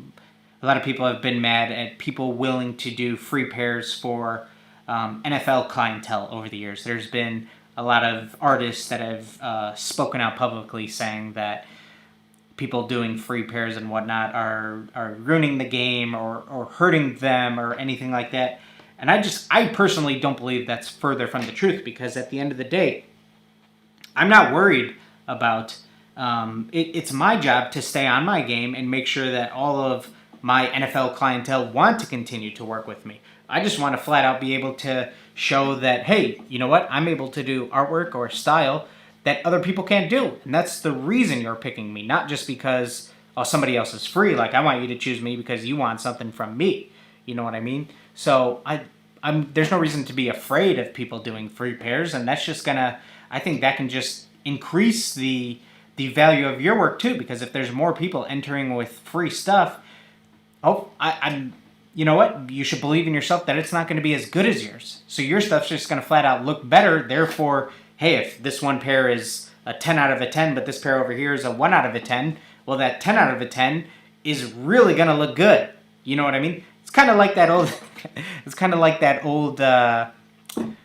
lot of people have been mad at people willing to do free pairs for NFL clientele over the years. There's been a lot of artists that have spoken out publicly saying that people doing free pairs and whatnot are ruining the game or hurting them or anything like that. And I personally don't believe that's further from the truth, because at the end of the day, I'm not worried about it's my job to stay on my game and make sure that all of my NFL clientele want to continue to work with me. I just want to flat out be able to show that, hey, you know what? I'm able to do artwork or style that other people can't do. And that's the reason you're picking me, not just because, oh, somebody else is free. Like, I want you to choose me because you want something from me. You know what I mean? So there's no reason to be afraid of people doing free pairs, and that's just gonna, I think that can just increase the value of your work too, because if there's more people entering with free stuff, I'm you know what? You should believe in yourself that it's not going to be as good as yours. So your stuff's just going to flat out look better. Therefore, hey, if this one pair is a 10 out of a 10, but this pair over here is a 1 out of a 10, well, that 10 out of a 10 is really going to look good. You know what I mean? It's kind of like that old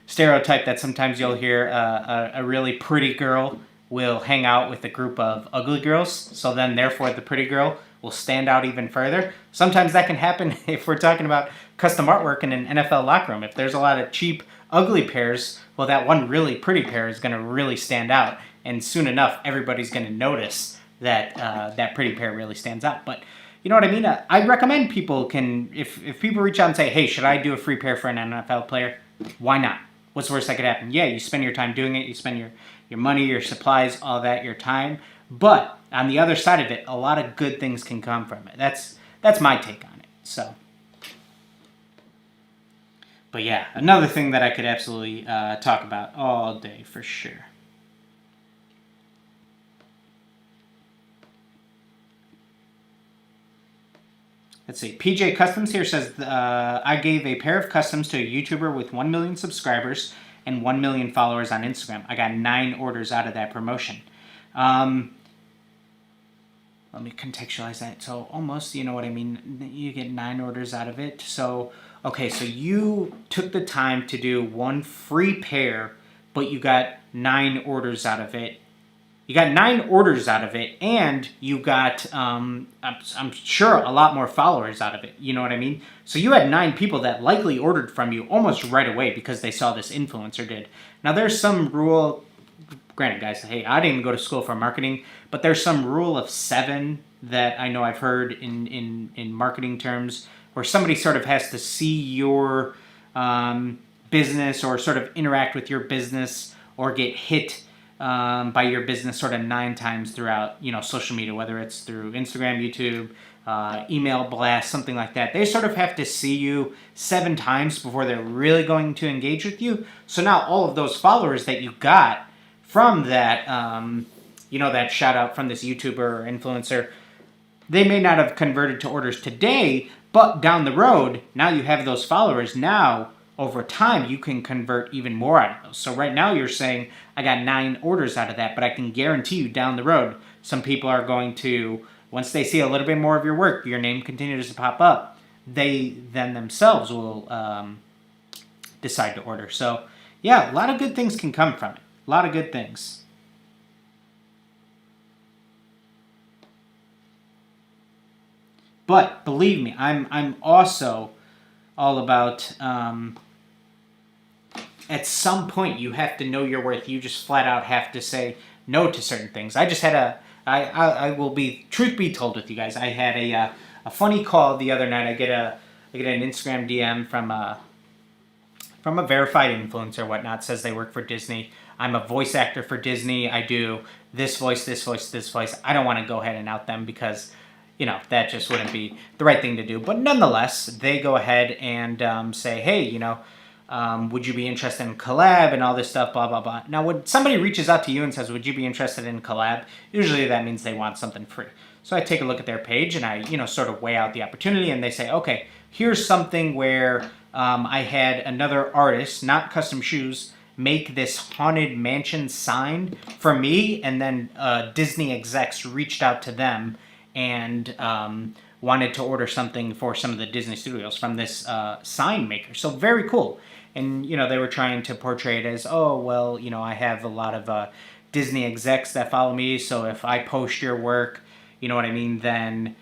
stereotype that sometimes you'll hear a really pretty girl will hang out with a group of ugly girls. So then, therefore, the pretty girl will stand out even further. Sometimes that can happen if we're talking about custom artwork in an NFL locker room. If there's a lot of cheap, ugly pairs, well, that one really pretty pair is going to really stand out. And soon enough, everybody's going to notice that that pretty pair really stands out. But you know what I mean? I recommend people can, if people reach out and say, hey, should I do a free pair for an NFL player? Why not? What's the worst that could happen? Yeah, you spend your time doing it. You spend your money, your supplies, all that, your time. But on the other side of it, a lot of good things can come from it. That's my take on it. So, but yeah, another thing that I could absolutely talk about all day for sure. Let's see. PJ Customs here says, I gave a pair of customs to a YouTuber with 1 million subscribers and 1 million followers on Instagram. I got 9 orders out of that promotion. Let me contextualize that. So almost, you know what I mean? You get 9 orders out of it. So, okay, so you took the time to do 1 free pair, but you got 9 orders out of it. You got 9 orders out of it, and you got, I'm sure, a lot more followers out of it. You know what I mean? So you had 9 people that likely ordered from you almost right away because they saw this influencer did. Now, there's some rule, granted, guys, hey, I didn't go to school for marketing, but there's some rule of 7 that I know I've heard in marketing terms, where somebody sort of has to see your business or sort of interact with your business or get hit by your business sort of 9 times throughout, you know, social media, whether it's through Instagram, YouTube, email blast, something like that. They sort of have to see you 7 times before they're really going to engage with you. So now all of those followers that you got from that, you know, that shout out from this YouTuber or influencer, they may not have converted to orders today, but down the road, now you have those followers. Now, over time, you can convert even more out of those. So right now you're saying, I got 9 orders out of that, but I can guarantee you down the road, some people are going to, once they see a little bit more of your work, your name continues to pop up, they then themselves will decide to order. So yeah, a lot of good things can come from it. A lot of good things. But believe me, I'm also all about, at some point you have to know your worth. You just flat out have to say no to certain things. I just had I will be, truth be told with you guys, I had a funny call the other night. I get an Instagram DM from a verified influencer or whatnot, says they work for Disney. I'm a voice actor for Disney. I do this voice, this voice, this voice. I don't want to go ahead and out them because, you know, that just wouldn't be the right thing to do. But nonetheless, they go ahead and say, hey, you know, would you be interested in collab and all this stuff, blah, blah, blah. Now, when somebody reaches out to you and says, would you be interested in collab? Usually that means they want something free. So I take a look at their page and I, you know, sort of weigh out the opportunity, and they say, okay, here's something where I had another artist, not custom shoes, make this haunted mansion sign for me, and then Disney execs reached out to them and wanted to order something for some of the Disney studios from this sign maker. So very cool. And, you know, they were trying to portray it as, oh, well, you know, I have a lot of Disney execs that follow me, so if I post your work, you know what I mean, then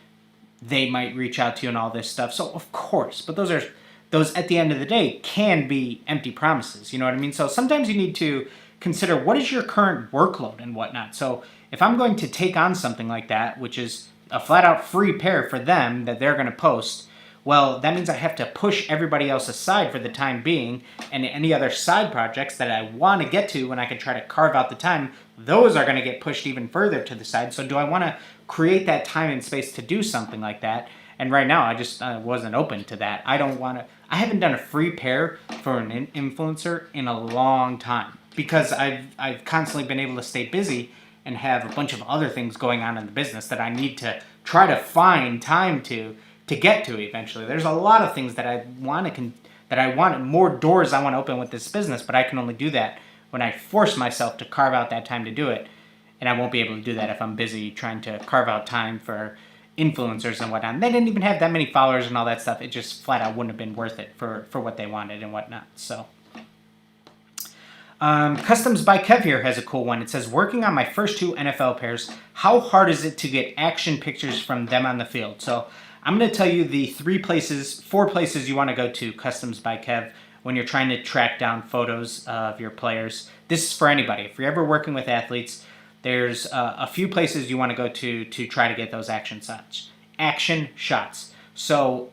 they might reach out to you and all this stuff. So, of course, but those at the end of the day can be empty promises, you know what I mean? So sometimes you need to consider what is your current workload and whatnot. So if I'm going to take on something like that, which is a flat out free pair for them that they're going to post, Well, that means I have to push everybody else aside for the time being, and any other side projects that I want to get to when I can try to carve out the time, those are going to get pushed even further to the side. So do I want to create that time and space to do something like that? And right now, I just wasn't open to that. I don't want to. I haven't done a free pair for an influencer in a long time because I've constantly been able to stay busy and have a bunch of other things going on in the business that I need to try to find time to get to eventually. There's a lot of things that I want more doors I want to open with this business, but I can only do that when I force myself to carve out that time to do it. And I won't be able to do that if I'm busy trying to carve out time for influencers and whatnot. And they didn't even have that many followers and all that stuff. It just flat out wouldn't have been worth it for what they wanted and whatnot. So Customs by Kev here has a cool one. It says, working on my first 2 NFL pairs, how hard is it to get action pictures from them on the field? So I'm going to tell you the 4 places you want to go to, Customs by Kev, when you're trying to track down photos of your players. This is for anybody. If you're ever working with athletes, there's a few places you want to go to try to get those action shots. So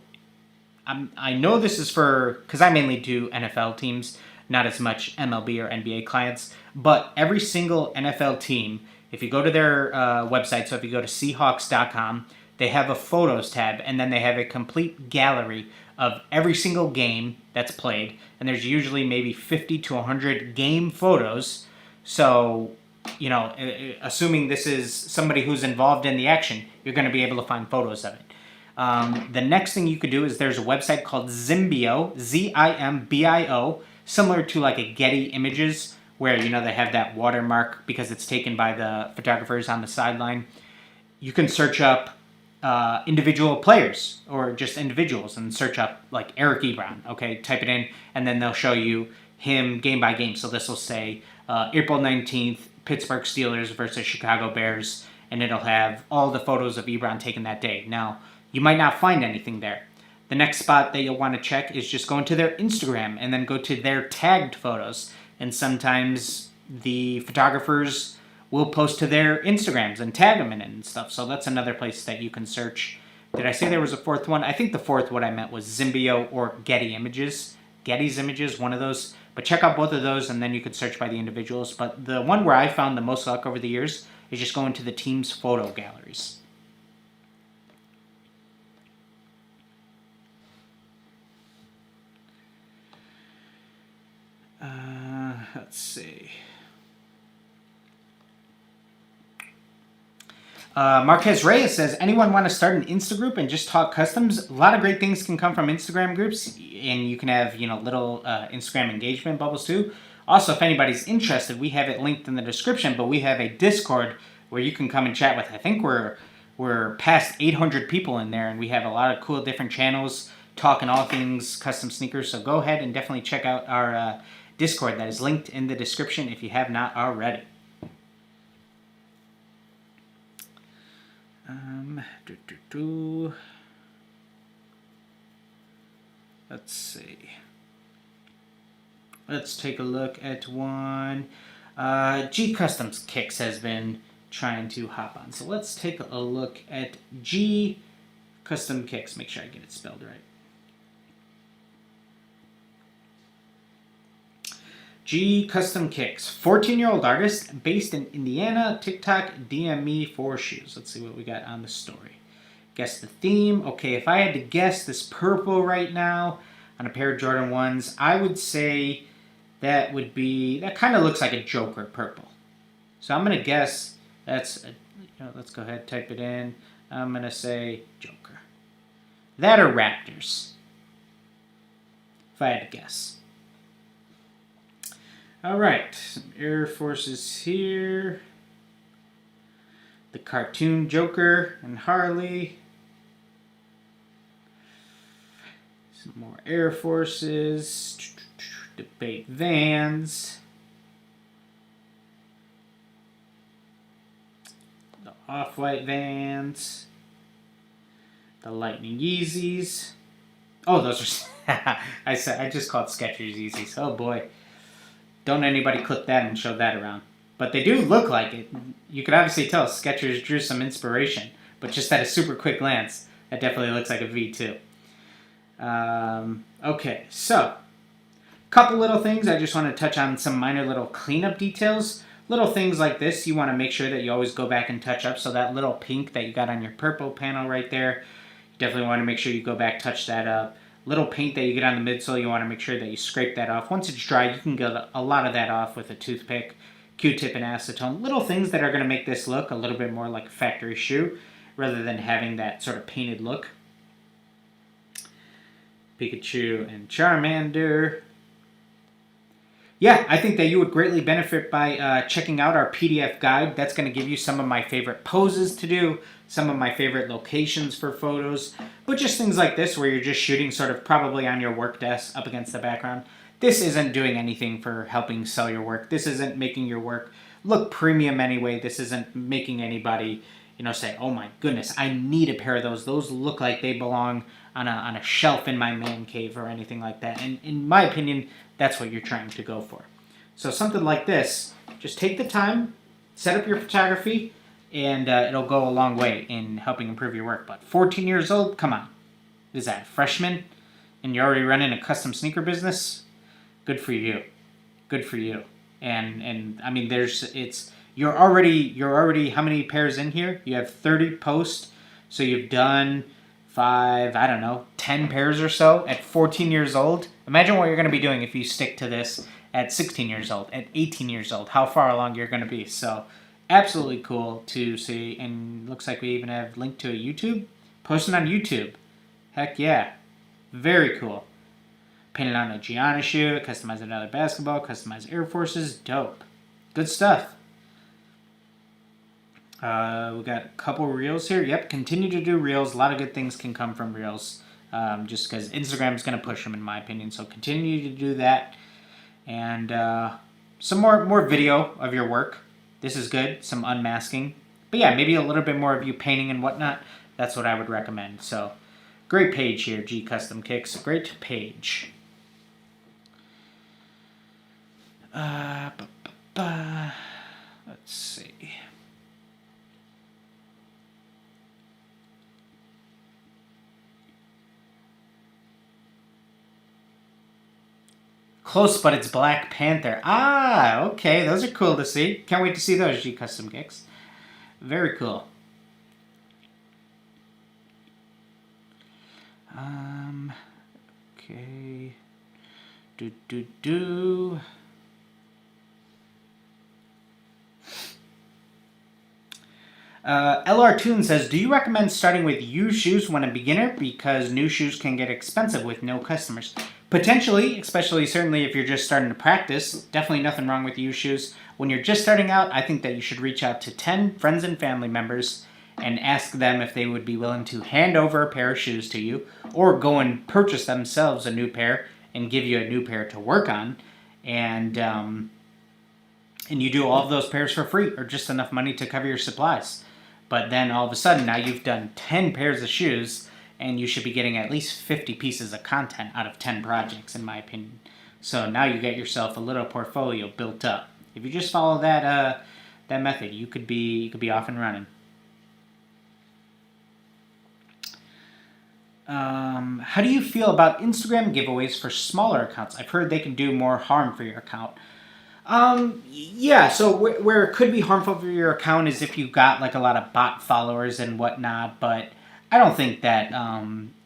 I know this is because I mainly do NFL teams, not as much MLB or NBA clients, but every single NFL team, if you go to their website, so if you go to Seahawks.com, they have a photos tab, and then they have a complete gallery of every single game that's played, and there's usually maybe 50 to 100 game photos. So, you know, assuming this is somebody who's involved in the action, you're going to be able to find photos of it. The next thing you could do is there's a website called Zimbio, Zimbio, similar to like a Getty Images, where, you know, they have that watermark because it's taken by the photographers on the sideline. You can search up individual players or just individuals and search up like Eric Ebron, okay, type it in, and then they'll show you him game by game. So this will say April 19th, Pittsburgh Steelers versus Chicago Bears, and it'll have all the photos of Ebron taken that day. Now, you might not find anything there. The next spot that you'll want to check is just go into their Instagram and then go to their tagged photos. And sometimes the photographers will post to their Instagrams and tag them in it and stuff. So that's another place that you can search. Did I say there was a 4th one? I think the 4th, what I meant was Zimbio or Getty Images. Getty's Images, one of those. But check out both of those, and then you could search by the individuals. But the one where I found the most luck over the years is just going to the team's photo galleries. Let's see. Marquez Reyes says, anyone want to start an Insta group and just talk customs? A lot of great things can come from Instagram groups, and you can have, you know, little Instagram engagement bubbles too. Also, if anybody's interested, we have it linked in the description, but we have a Discord where you can come and chat with. I think we're past 800 people in there, and we have a lot of cool different channels talking all things custom sneakers. So go ahead and definitely check out our Discord that is linked in the description if you have not already. Let's see. Let's take a look at one. G Customs Kicks has been trying to hop on. So let's take a look at G Custom Kicks. Make sure I get it spelled right. G Custom Kicks, 14-year-old artist based in Indiana. TikTok, DM me for shoes. Let's see what we got on the story. Guess the theme. Okay, if I had to guess this purple right now on a pair of Jordan 1s, I would say that kind of looks like a Joker purple. So I'm going to guess that's, let's go ahead and type it in. I'm going to say Joker. That or Raptors, if I had to guess. All right, some Air Forces here. The cartoon Joker and Harley. Some more Air Forces. Debate Vans. The Off-White Vans. The Lightning Yeezys. Oh, those are... I just called Skechers Yeezys. Oh, boy. Don't anybody clip that and show that around. But they do look like it. You could obviously tell Skechers drew some inspiration. But just at a super quick glance, that definitely looks like a V2. Okay, so couple little things. I just want to touch on some minor little cleanup details. Little things like this, you want to make sure that you always go back and touch up. So that little pink that you got on your purple panel right there, you definitely want to make sure you go back, touch that up. Little paint that you get on the midsole, you want to make sure that you scrape that off. Once it's dry, you can get a lot of that off with a toothpick, Q-tip, and acetone. Little things that are going to make this look a little bit more like a factory shoe rather than having that sort of painted look. Pikachu and Charmander. Yeah, I think that you would greatly benefit by checking out our PDF guide. That's going to give you some of my favorite poses to do, some of my favorite locations for photos, but just things like this where you're just shooting sort of probably on your work desk up against the background. This isn't doing anything for helping sell your work. This isn't making your work look premium anyway. This isn't making anybody, say, oh my goodness, I need a pair of those. Those look like they belong on a shelf in my man cave or anything like that. And in my opinion, that's what you're trying to go for. So something like this, just take the time, set up your photography, and it'll go a long way in helping improve your work. But 14 years old, come on. Is that a freshman? And you're already running a custom sneaker business? Good for you. Good for you. And I mean, you're already how many pairs in here? You have 30 posts, so you've done 10 pairs or so at 14 years old. Imagine what you're going to be doing if you stick to this at 16 years old, at 18 years old, how far along you're going to be. So absolutely cool to see, and looks like we even have a link to a YouTube. Posting on YouTube. Heck yeah. Very cool. Painted on a Gianna shoe, customized another basketball, customized Air Forces. Dope. Good stuff. We got a couple reels here. Yep, continue to do reels. A lot of good things can come from reels, just because Instagram's going to push them, in my opinion. So continue to do that. And some more video of your work. This is good. Some unmasking. But yeah, maybe a little bit more of you painting and whatnot. That's what I would recommend. So great page here, G Custom Kicks. Great page. Let's see. Close, but it's Black Panther. Ah, okay. Those are cool to see. Can't wait to see those, G Custom Kicks. Very cool. Okay. LR Toon says, do you recommend starting with used shoes when a beginner? Because new shoes can get expensive with no customers. Potentially, especially certainly if you're just starting to practice. Definitely nothing wrong with used shoes. When you're just starting out, I think that you should reach out to 10 friends and family members and ask them if they would be willing to hand over a pair of shoes to you, or go and purchase themselves a new pair and give you a new pair to work on. And you do all of those pairs for free, or just enough money to cover your supplies. But then all of a sudden, now you've done 10 pairs of shoes, and you should be getting at least 50 pieces of content out of 10 projects, in my opinion. So now you get yourself a little portfolio built up. If you just follow that method, you could be off and running. How do you feel about Instagram giveaways for smaller accounts? I've heard they can do more harm for your account. Yeah, so where it could be harmful for your account is if you've got like a lot of bot followers and whatnot, but I don't think that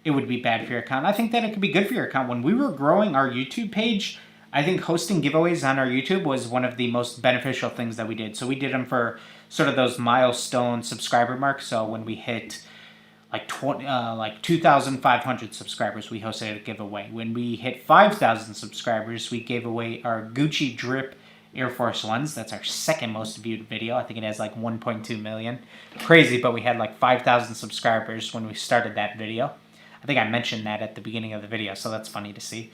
it would be bad for your account. I think that it could be good for your account. When we were growing our YouTube page, I think hosting giveaways on our YouTube was one of the most beneficial things that we did. So we did them for sort of those milestone subscriber marks. So when we hit like 2,500 subscribers, we hosted a giveaway. When we hit 5,000 subscribers, we gave away our Gucci Drip Air Force Ones. That's our second most viewed video. I think it has like 1.2 million. Crazy, but we had like 5,000 subscribers when we started that video. I think I mentioned that at the beginning of the video, so that's funny to see.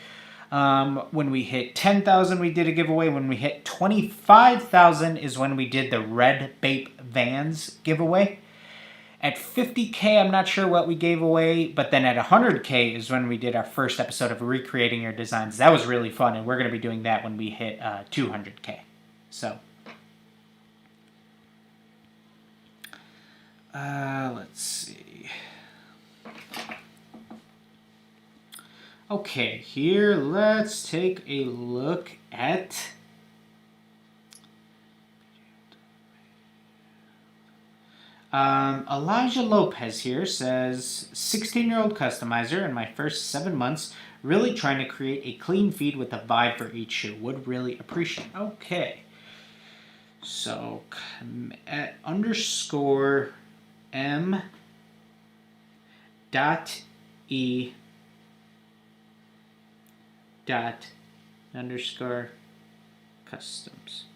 When we hit 10,000, we did a giveaway. When we hit 25,000 is when we did the Red Bape Vans giveaway. At 50K, I'm not sure what we gave away, but then at 100K is when we did our first episode of Recreating Your Designs. That was really fun, and we're going to be doing that when we hit 200K. So, let's see. Okay, here let's take a look at Elijah Lopez here says, 16-year-old customizer in my first 7 months, really trying to create a clean feed with a vibe for each shoe. Would really appreciate. Okay. So, at underscore M dot E dot underscore customs.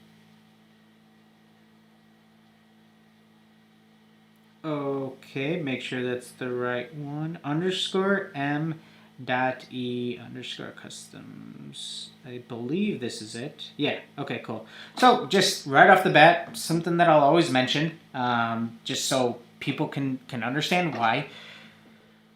Okay, make sure that's the right one. Underscore M dot E underscore customs. I believe this is it. Yeah, okay, cool. So just right off the bat, something that I'll always mention, just so people can understand why.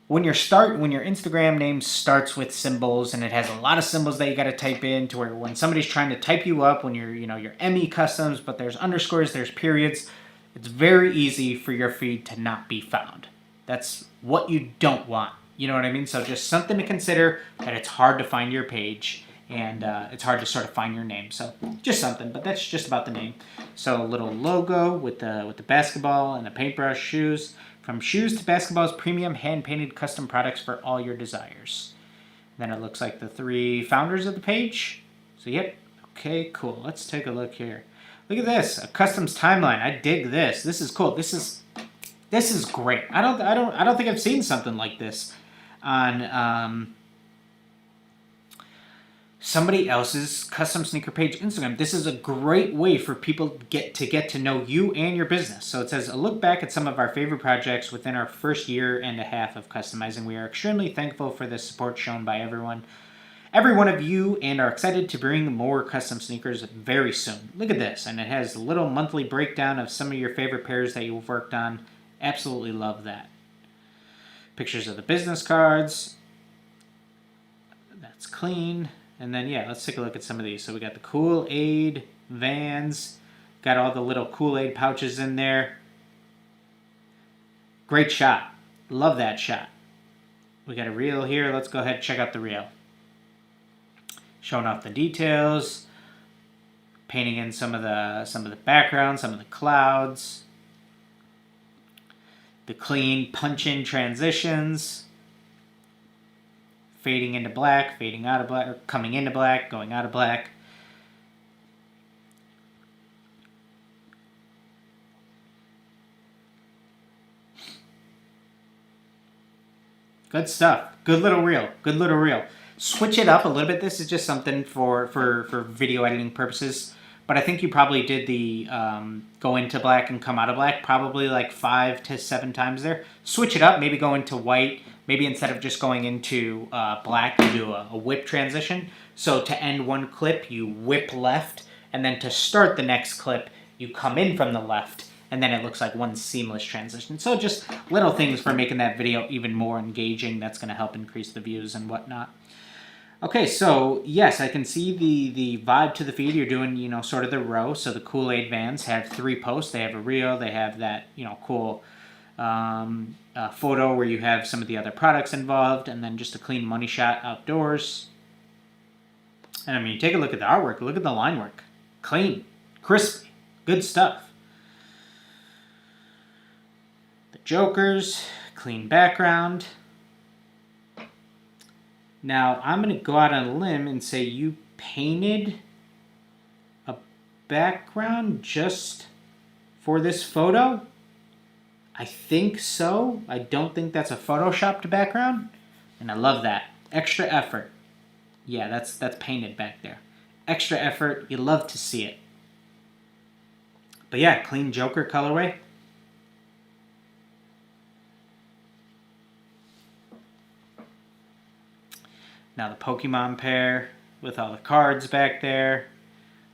When your Instagram name starts with symbols and it has a lot of symbols that you got to type in, to where when somebody's trying to type you up, when you're your ME customs, but there's underscores, there's periods, it's very easy for your feed to not be found. That's what you don't want. You know what I mean? So just something to consider, that it's hard to find your page and it's hard to sort of find your name. So just something, but that's just about the name. So a little logo with the basketball and the paintbrush shoes. From shoes to basketballs, premium hand-painted custom products for all your desires. Then it looks like the 3 founders of the page. So yep, okay, cool. Let's take a look here. Look at this, a customs timeline. I dig this. This is cool. This is great. I don't think I've seen something like this on somebody else's custom sneaker page Instagram. This is a great way for people to get to know you and your business. So it says, a look back at some of our favorite projects within our first year and a half of customizing. We are extremely thankful for the support shown by every one of you, and are excited to bring more custom sneakers very soon. Look at this, and it has a little monthly breakdown of some of your favorite pairs that you've worked on. Absolutely love that. Pictures of the business cards. That's clean. And then, yeah, let's take a look at some of these. So we got the Kool-Aid Vans. Got all the little Kool-Aid pouches in there. Great shot. Love that shot. We got a reel here. Let's go ahead and check out the reel. Showing off the details. Painting in some of the background, some of the clouds. The clean punch-in transitions. Fading into black, fading out of black, or coming into black, going out of black. Good stuff. Good little reel. Good little reel. Switch it up a little bit. This is just something for video editing purposes. But I think you probably did the go into black and come out of black probably like 5 to 7 times there. Switch it up. Maybe go into white. Maybe instead of just going into black, you do a whip transition. So to end one clip, you whip left. And then to start the next clip, you come in from the left. And then it looks like one seamless transition. So just little things for making that video even more engaging. That's going to help increase the views and whatnot. Okay, so yes, I can see the vibe to the feed. You're doing, sort of the row. So the Kool-Aid Vans have 3 posts. They have a reel. They have that, cool photo where you have some of the other products involved. And then just a clean money shot outdoors. And I mean, take a look at the artwork. Look at the line work. Clean, crispy, good stuff. The Jokers, clean background. Now, I'm going to go out on a limb and say you painted a background just for this photo? I think so. I don't think that's a photoshopped background. And I love that. Extra effort. Yeah, that's painted back there. Extra effort. You love to see it. But yeah, clean Joker colorway. Now the Pokemon pair with all the cards back there.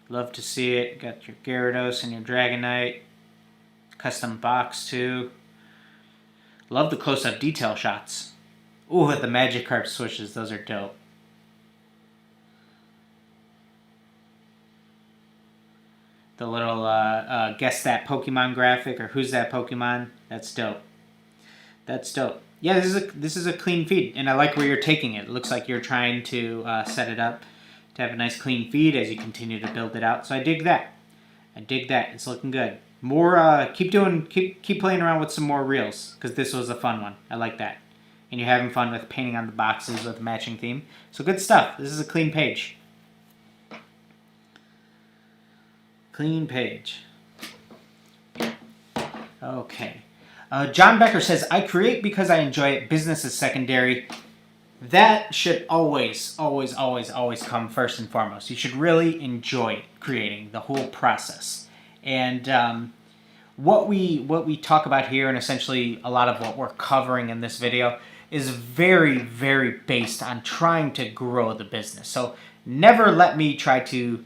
Love to see it. Got your Gyarados and your Dragonite. Custom box too. Love the close-up detail shots. Ooh, the Magikarp swishes. Those are dope. The little guess that Pokemon graphic or who's that Pokemon. That's dope. That's dope. yeah, this is a clean feed, and I like where you're taking it. It looks like you're trying to set it up to have a nice clean feed as you continue to build it out. So I dig that. I dig that. It's looking good. More, keep playing around with some more reels, because this was a fun one. I like that. And you're having fun with painting on the boxes with a matching theme. So good stuff. This is a clean page. Clean page. Okay. John Becker says, I create because I enjoy it. Business is secondary. That should always come first and foremost. You should really enjoy creating the whole process. And what we talk about here, and essentially a lot of what we're covering in this video, is very, very based on trying to grow the business. So never let me try to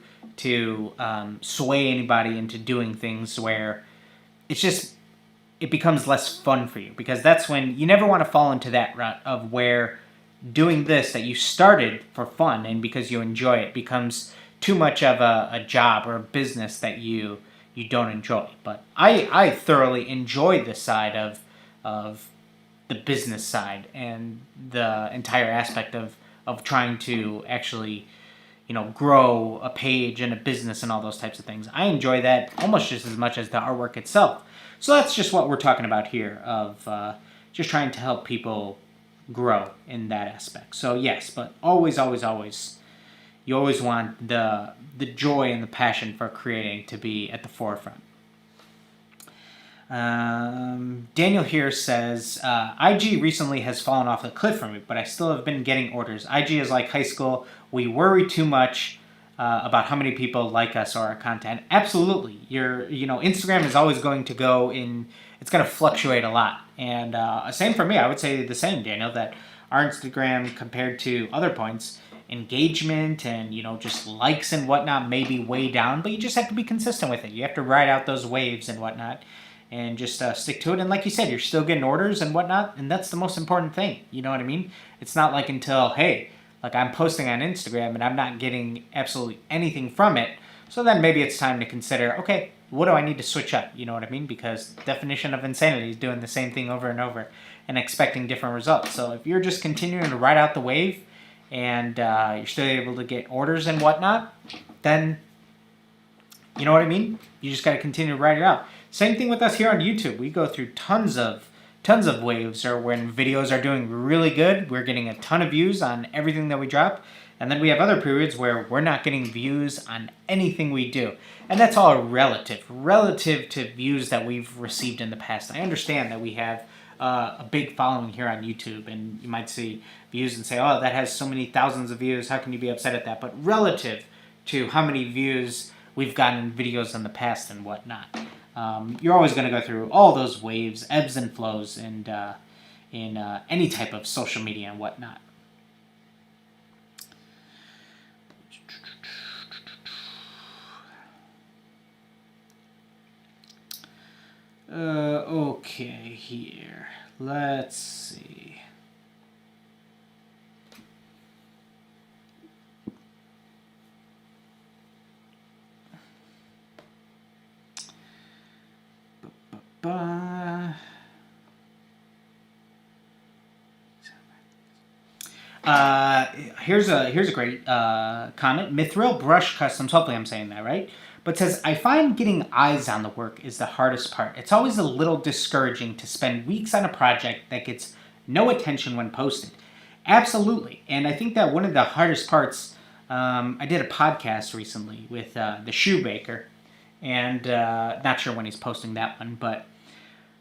sway anybody into doing things where it becomes less fun for you, because that's when you never want to fall into that rut of where doing this that you started for fun and because you enjoy it becomes too much of a job or a business that you don't enjoy. But I thoroughly enjoy this side of the business side and the entire aspect of trying to actually, grow a page and a business and all those types of things. I enjoy that almost just as much as the artwork itself. So that's just what we're talking about here, of just trying to help people grow in that aspect. So yes, but always, you always want the joy and the passion for creating to be at the forefront. Daniel here says, IG recently has fallen off the cliff for me, but I still have been getting orders. IG is like high school. We worry too much about how many people like us or our content. Absolutely. Instagram is always going to go in, it's going to fluctuate a lot. And same for me. I would say the same, Daniel, that our Instagram compared to other points, engagement and, just likes and whatnot may be way down, but you just have to be consistent with it. You have to ride out those waves and whatnot. And just stick to it. And like you said, you're still getting orders and whatnot. And that's the most important thing. You know what I mean? It's not like until, hey, like I'm posting on Instagram and I'm not getting absolutely anything from it. So then maybe it's time to consider, okay, what do I need to switch up? You know what I mean? Because definition of insanity is doing the same thing over and over and expecting different results. So if you're just continuing to ride out the wave and you're still able to get orders and whatnot, then you know what I mean? You just got to continue to ride it out. Same thing with us here on YouTube. We go through tons of waves, or when videos are doing really good, we're getting a ton of views on everything that we drop. And then we have other periods where we're not getting views on anything we do. And that's all relative to views that we've received in the past. I understand that we have a big following here on YouTube, and you might see views and say, oh, that has so many thousands of views. How can you be upset at that? But relative to how many views we've gotten in videos in the past and whatnot. You're always going to go through all those waves, ebbs and flows, and in any type of social media and whatnot. Okay, here. Let's see. Here's a great comment. Mithril Brush Customs, hopefully I'm saying that right, but says, I find getting eyes on the work is the hardest part. It's always a little discouraging to spend weeks on a project that gets no attention when posted. Absolutely, and I think that one of the hardest parts, I did a podcast recently with the Shoemaker, and not sure when he's posting that one, but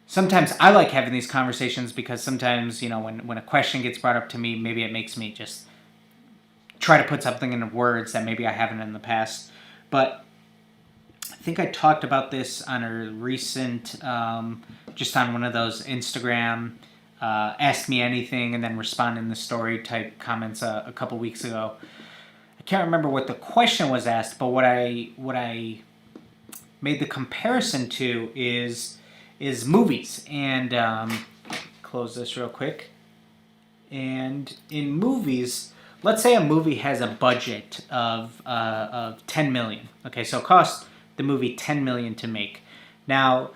sometimes I like having these conversations because sometimes, when a question gets brought up to me, maybe it makes me just try to put something into words that maybe I haven't in the past. But I think I talked about this on a recent, just on one of those Instagram, ask me anything and then respond in the story type comments a couple weeks ago. I can't remember what the question was asked, but what I made the comparison to is movies. And close this real quick. And in movies, let's say a movie has a budget of 10 million. Okay, so it costs the movie 10 million to make. Now,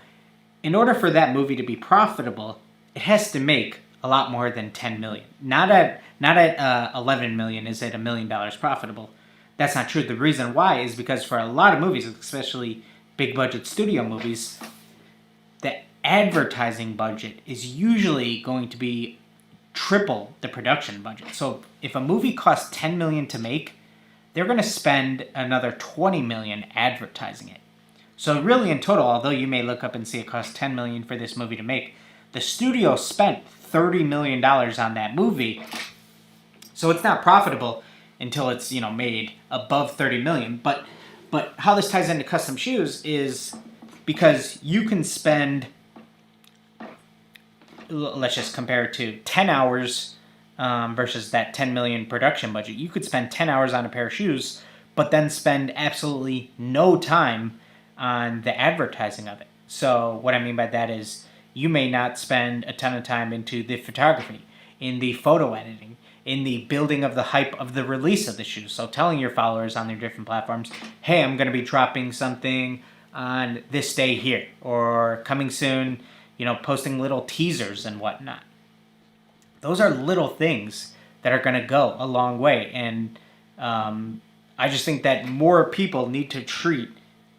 in order for that movie to be profitable, it has to make a lot more than 10 million. Not at 11 million is it $1 million profitable. That's not true. The reason why is because for a lot of movies, especially big budget studio movies, the advertising budget is usually going to be triple the production budget. So if a movie costs 10 million to make, they're going to spend another 20 million advertising it. So really in total, although you may look up and see it cost 10 million for this movie to make, the studio spent $30 million on that movie. So it's not profitable until it's, made above 30 million. But how this ties into custom shoes is because you can spend, let's just compare it to 10 hours versus that 10 million production budget. You could spend 10 hours on a pair of shoes, but then spend absolutely no time on the advertising of it. So what I mean by that is you may not spend a ton of time into the photography, in the photo editing, in the building of the hype of the release of the shoes. So telling your followers on their different platforms, hey, I'm going to be dropping something on this day here, or coming soon, posting little teasers and whatnot. Those are little things that are going to go a long way. And I just think that more people need to treat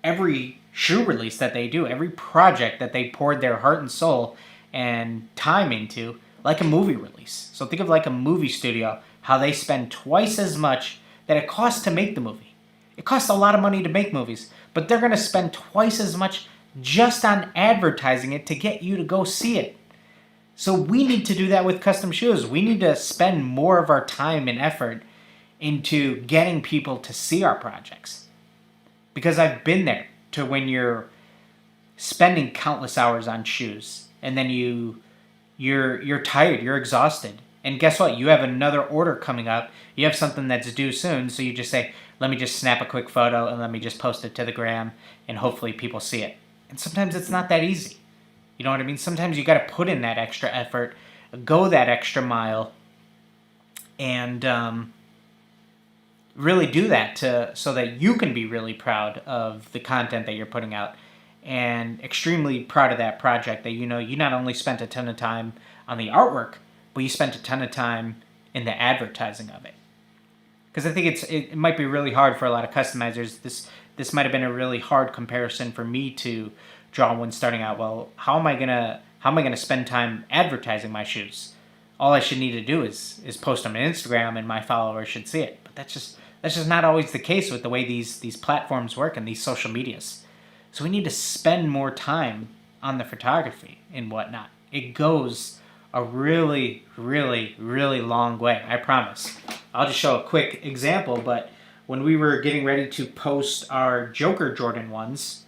every shoe release that they do, every project that they poured their heart and soul and time into, like a movie release. So think of like a movie studio, how they spend twice as much that it costs to make the movie. It costs a lot of money to make movies, but they're going to spend twice as much just on advertising it to get you to go see it. So we need to do that with custom shoes. We need to spend more of our time and effort into getting people to see our projects. Because I've been there to when you're spending countless hours on shoes and then you're tired, you're exhausted. And guess what? You have another order coming up. You have something that's due soon, so you just say, let me just snap a quick photo and let me just post it to the gram and hopefully people see it. And sometimes it's not that easy. You know what I mean? Sometimes you got to put in that extra effort, go that extra mile, and really do that so that you can be really proud of the content that you're putting out and extremely proud of that project that you not only spent a ton of time on the artwork, but you spent a ton of time in the advertising of it. Because I think it might be really hard for a lot of customizers. This might have been a really hard comparison for me to draw when starting out. Well, how am I gonna spend time advertising my shoes? All I should need to do is post them on Instagram and my followers should see it. But that's just not always the case with the way these platforms work and these social medias. So we need to spend more time on the photography and whatnot. It goes a really, really, really long way, I promise. I'll just show a quick example, but when we were getting ready to post our Joker Jordan ones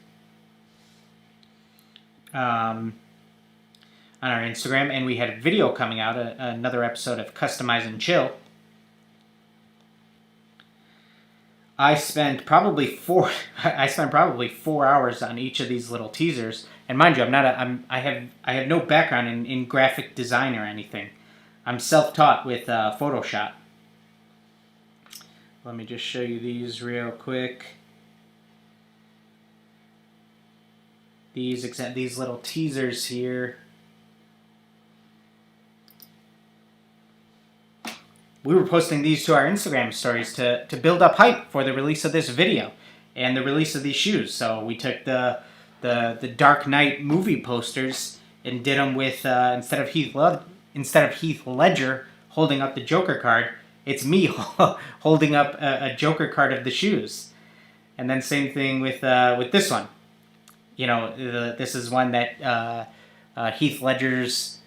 on our Instagram, and we had a video coming out, another episode of Customize and Chill, I spent probably 4 hours on each of these little teasers. And mind you, I have no background in graphic design or anything. I'm self-taught with Photoshop. Let me just show you these real quick. These little teasers here. We were posting these to our Instagram stories to build up hype for the release of this video and the release of these shoes. So we took the Dark Knight movie posters and did them with instead of Heath Ledger holding up the Joker card, it's me holding up a Joker card of the shoes. And then same thing with this one. This is one that Heath Ledger's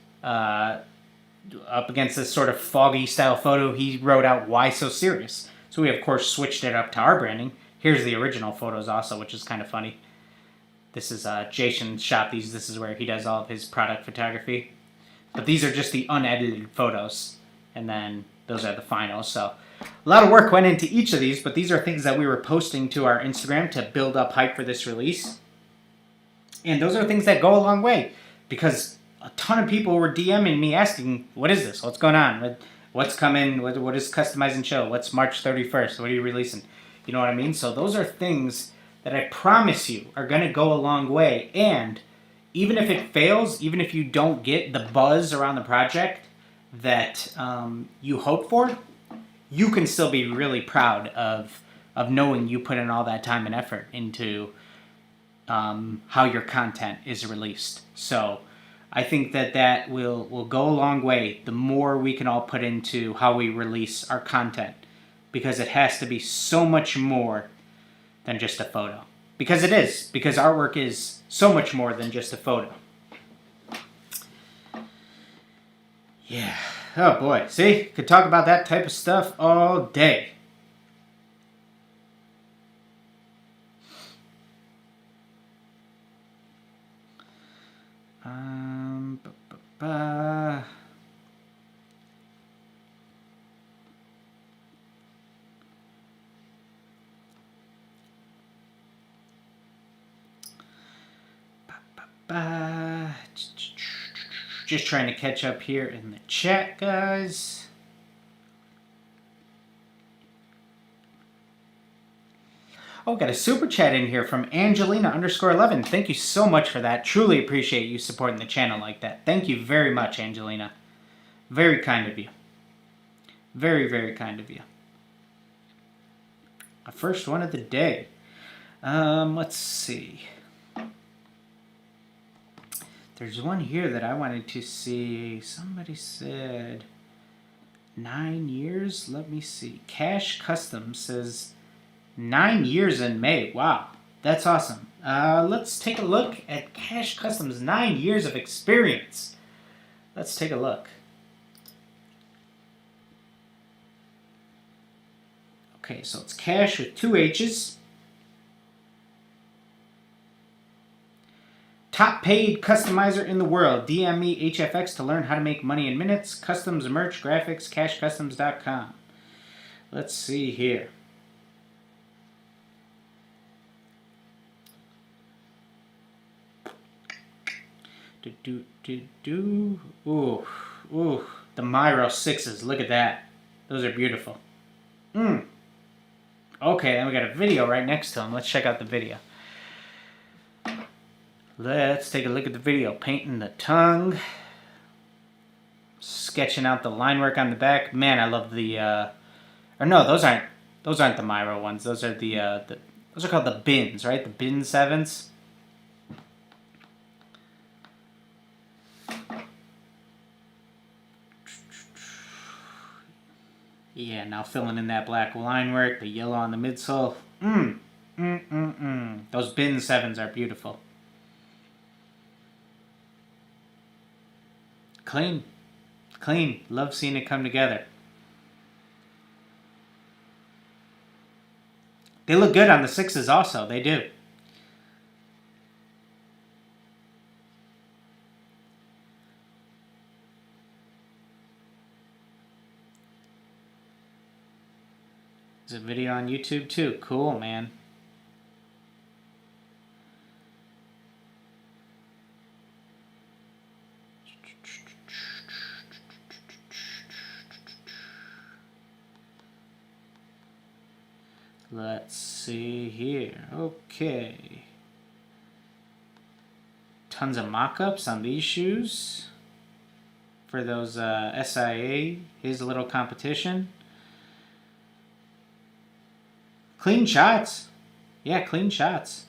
up against this sort of foggy style photo. He wrote out, "Why so serious?" So we of course switched it up to our branding. Here's the original photos also, which is kind of funny. This is Jason shot these. This is where he does all of his product photography. But these are just the unedited photos. And then those are the finals. So a lot of work went into each of these, but these are things that we were posting to our Instagram to build up hype for this release. And those are things that go a long way, because a ton of people were DMing me asking, what is this? What's going on? What's coming? What is Customize and Chill? What's March 31st? What are you releasing? You know what I mean? So those are things that I promise you are going to go a long way. And even if it fails, even if you don't get the buzz around the project, that you hope for, you can still be really proud of knowing you put in all that time and effort into how your content is released. So I think that will go a long way the more we can all put into how we release our content, because it has to be so much more than just a photo. Because it is. Because artwork is so much more than just a photo. Yeah. Oh boy. See? Could talk about that type of stuff all day. Just trying to catch up here in the chat, guys. Oh, got a super chat in here from Angelina_11. Thank you so much for that. Truly appreciate you supporting the channel like that. Thank you very much, Angelina. Very kind of you. Very, very kind of you. A first one of the day. Let's see. There's one here that I wanted to see. Somebody said 9 years. Let me see. Cash Custom says 9 years in May. Wow, that's awesome. Let's take a look at Cash Custom's 9 years of experience. Let's take a look. Okay, so it's Cash with 2 H's. Top paid customizer in the world. DM me HFX to learn how to make money in minutes. Customs, merch, graphics, cashcustoms.com. Let's see here. Ooh, ooh, the Myro 6s. Look at that. Those are beautiful. Okay, then we got a video right next to them. Let's check out the video. Let's take a look at the video. Painting the tongue. Sketching out the line work on the back. Man, I love the or no, those aren't the Myro ones. Those are those are called the bins, right? The bin 7s. Yeah, now filling in that black line work, the yellow on the midsole. Those bin 7s are beautiful. Clean. Clean. Love seeing it come together. They look good on the 6s also. They do. There's a video on YouTube too. Cool, man. Let's see here. Okay. Tons of mock-ups on these shoes for those SIA. Here's a little competition. Clean shots. Yeah, clean shots.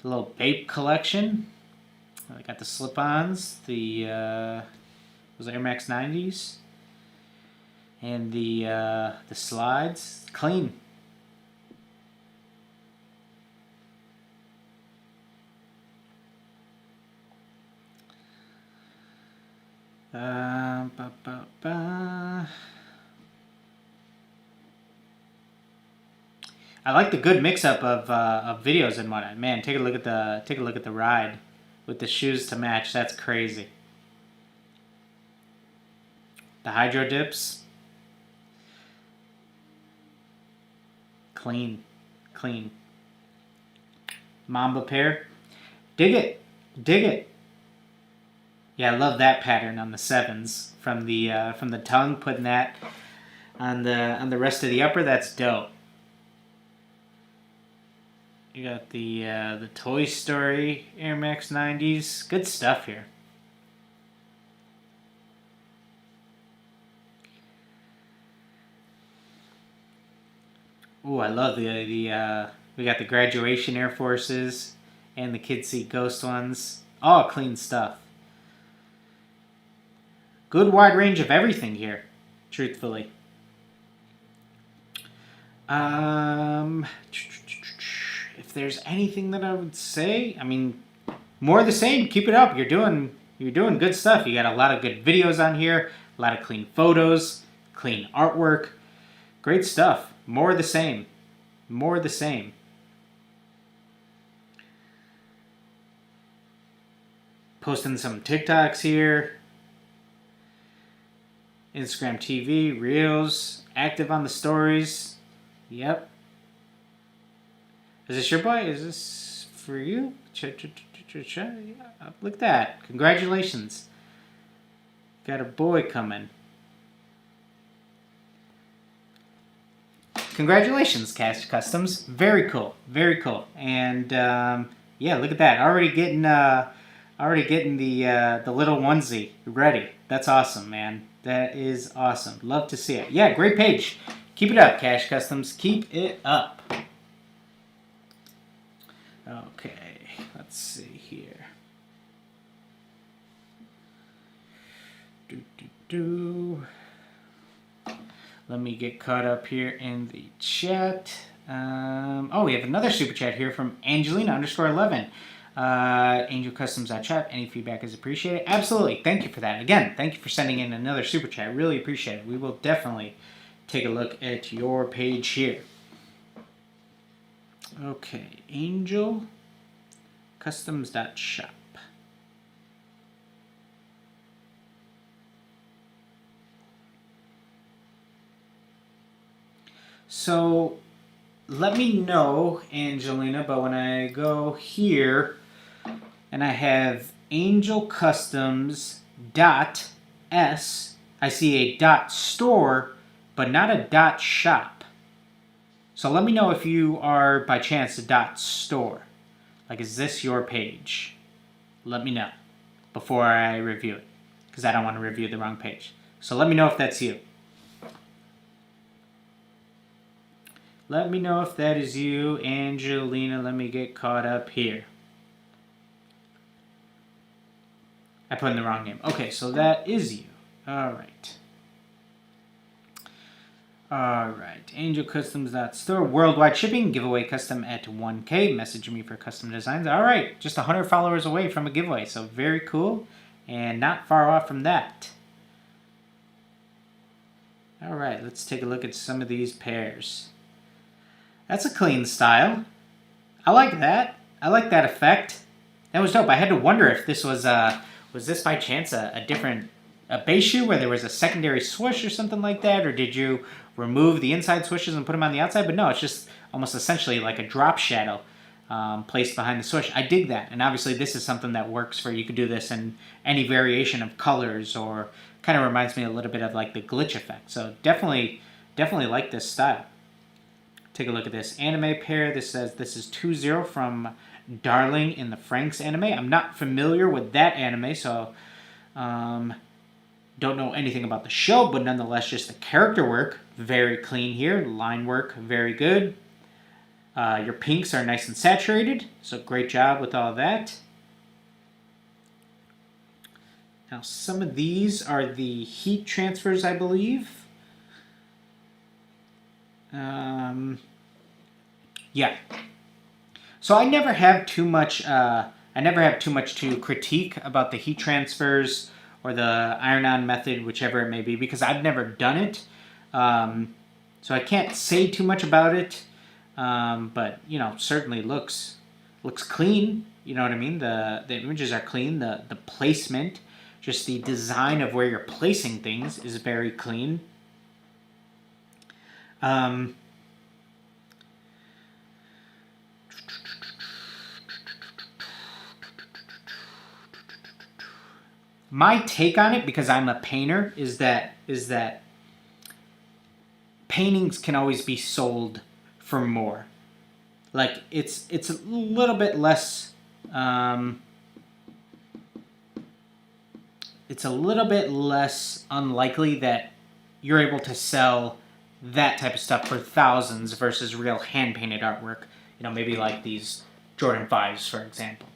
The little Bape collection. I got the slip-ons, the those Air Max 90s, and the slides. Clean. I like the good mix-up of videos and whatnot. Man, take a look at the ride with the shoes to match. That's crazy. The hydro dips. Clean, clean. Mamba pair. Dig it, dig it. Yeah, I love that pattern on the 7s from the tongue. Putting that on the rest of the upper. That's dope. You got the Toy Story Air Max 90s. Good stuff here. Ooh, I love we got the graduation Air Forces and the Kids See Ghost ones. All clean stuff. Good wide range of everything here, truthfully. If there's anything that I would say, I mean, more of the same. Keep it up. You're doing good stuff. You got a lot of good videos on here, a lot of clean photos, clean artwork. Great stuff. More of the same. More of the same. Posting some TikToks here. Instagram TV, Reels, active on the stories. Yep. Is this your boy? Is this for you? Look at that. Congratulations. Got a boy coming. Congratulations, Cash Customs. Very cool. Very cool. And yeah, look at that. Already getting the little onesie ready. That's awesome, man. That is awesome. Love to see it. Yeah, great page. Keep it up, Cash Customs. Keep it up. Okay, let's see here. Let me get caught up here in the chat. Oh, we have another super chat here from Angelina_11. Angel Customs chat. Any feedback is appreciated. Absolutely. Thank you for that. Again, thank you for sending in another super chat. Really appreciate it. We will definitely take a look at your page here. Okay, Angel Customs.shop. So let me know, Angelina, but when I go here and I have Angel Customs .s, I see a .store, but not a .shop. So let me know if you are by chance a .store. Like, is this your page? Let me know before I review it, because I don't want to review the wrong page. So let me know if that's you. Let me know if that is you, Angelina. Let me get caught up here. I put in the wrong name. Okay, so that is you. All right. All right. Angel Customs.store. Worldwide shipping. Giveaway custom at 1K. Message me for custom designs. All right. Just 100 followers away from a giveaway. So very cool. And not far off from that. All right. Let's take a look at some of these pairs. That's a clean style. I like that. I like that effect. That was dope. I had to wonder if this was this by chance a different base shoe where there was a secondary swoosh or something like that, or did you remove the inside swooshes and put them on the outside? But no, it's just almost essentially like a drop shadow placed behind the swoosh. I dig that, and obviously this is something that works for, you could do this in any variation of colors, or kind of reminds me a little bit of like the glitch effect. So definitely like this style. Take a look at this anime pair. This says this is 2-0 from Darling in the Franxx anime. I'm not familiar with that anime, so don't know anything about the show, but nonetheless, just the character work, very clean here. Line work, very good. Your pinks are nice and saturated, so great job with all that. Now, some of these are the heat transfers, I believe. Yeah. So I never have too much. I never have too much to critique about the heat transfers or the iron-on method, whichever it may be, because I've never done it. So I can't say too much about it. But you know, certainly looks clean. You know what I mean? The images are clean. The placement, just the design of where you're placing things, is very clean. My take on it, because I'm a painter, is that paintings can always be sold for more. Like, it's a little bit less, it's a little bit less unlikely that you're able to sell that type of stuff for thousands versus real hand-painted artwork. You know, maybe like these Jordan 5s, for example.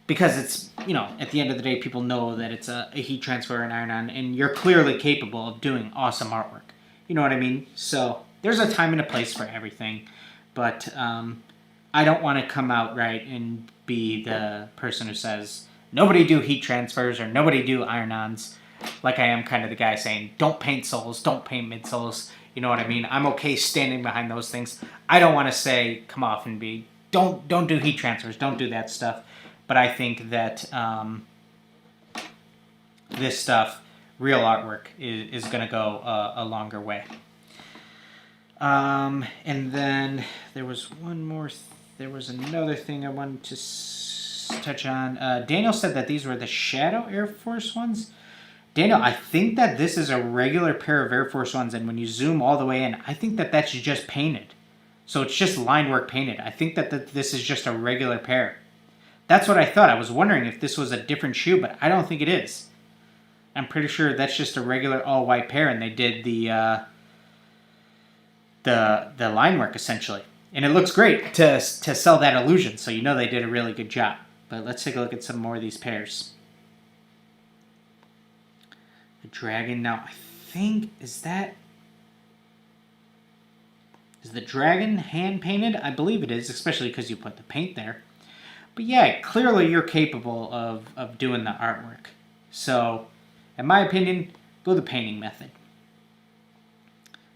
Because it's, you know, at the end of the day, people know that it's a heat transfer and iron-on, and you're clearly capable of doing awesome artwork. You know what I mean? So there's a time and a place for everything. But I don't want to come out right and be the person who says, nobody do heat transfers or nobody do iron-ons. Like I am kind of the guy saying, don't paint soles, don't paint midsoles. You know what I mean? I'm okay standing behind those things. I don't want to say, come off and be, don't do heat transfers, don't do that stuff. But I think that this stuff, real artwork, is going to go a longer way. And then there was there was another thing I wanted to touch on. Daniel said that these were the Shadow Air Force Ones. Daniel, I think that this is a regular pair of Air Force Ones, and when you zoom all the way in, I think that that's just painted. So it's just line work painted. I think that this is just a regular pair. That's what I thought. I was wondering if this was a different shoe, but I don't think it is. I'm pretty sure that's just a regular all-white pair, and they did the line work, essentially. And it looks great to sell that illusion, so you know they did a really good job. But let's take a look at some more of these pairs. The Dragon, now I think, is the Dragon hand-painted? I believe it is, especially because you put the paint there. But yeah, clearly you're capable of doing the artwork. So, in my opinion, go the painting method.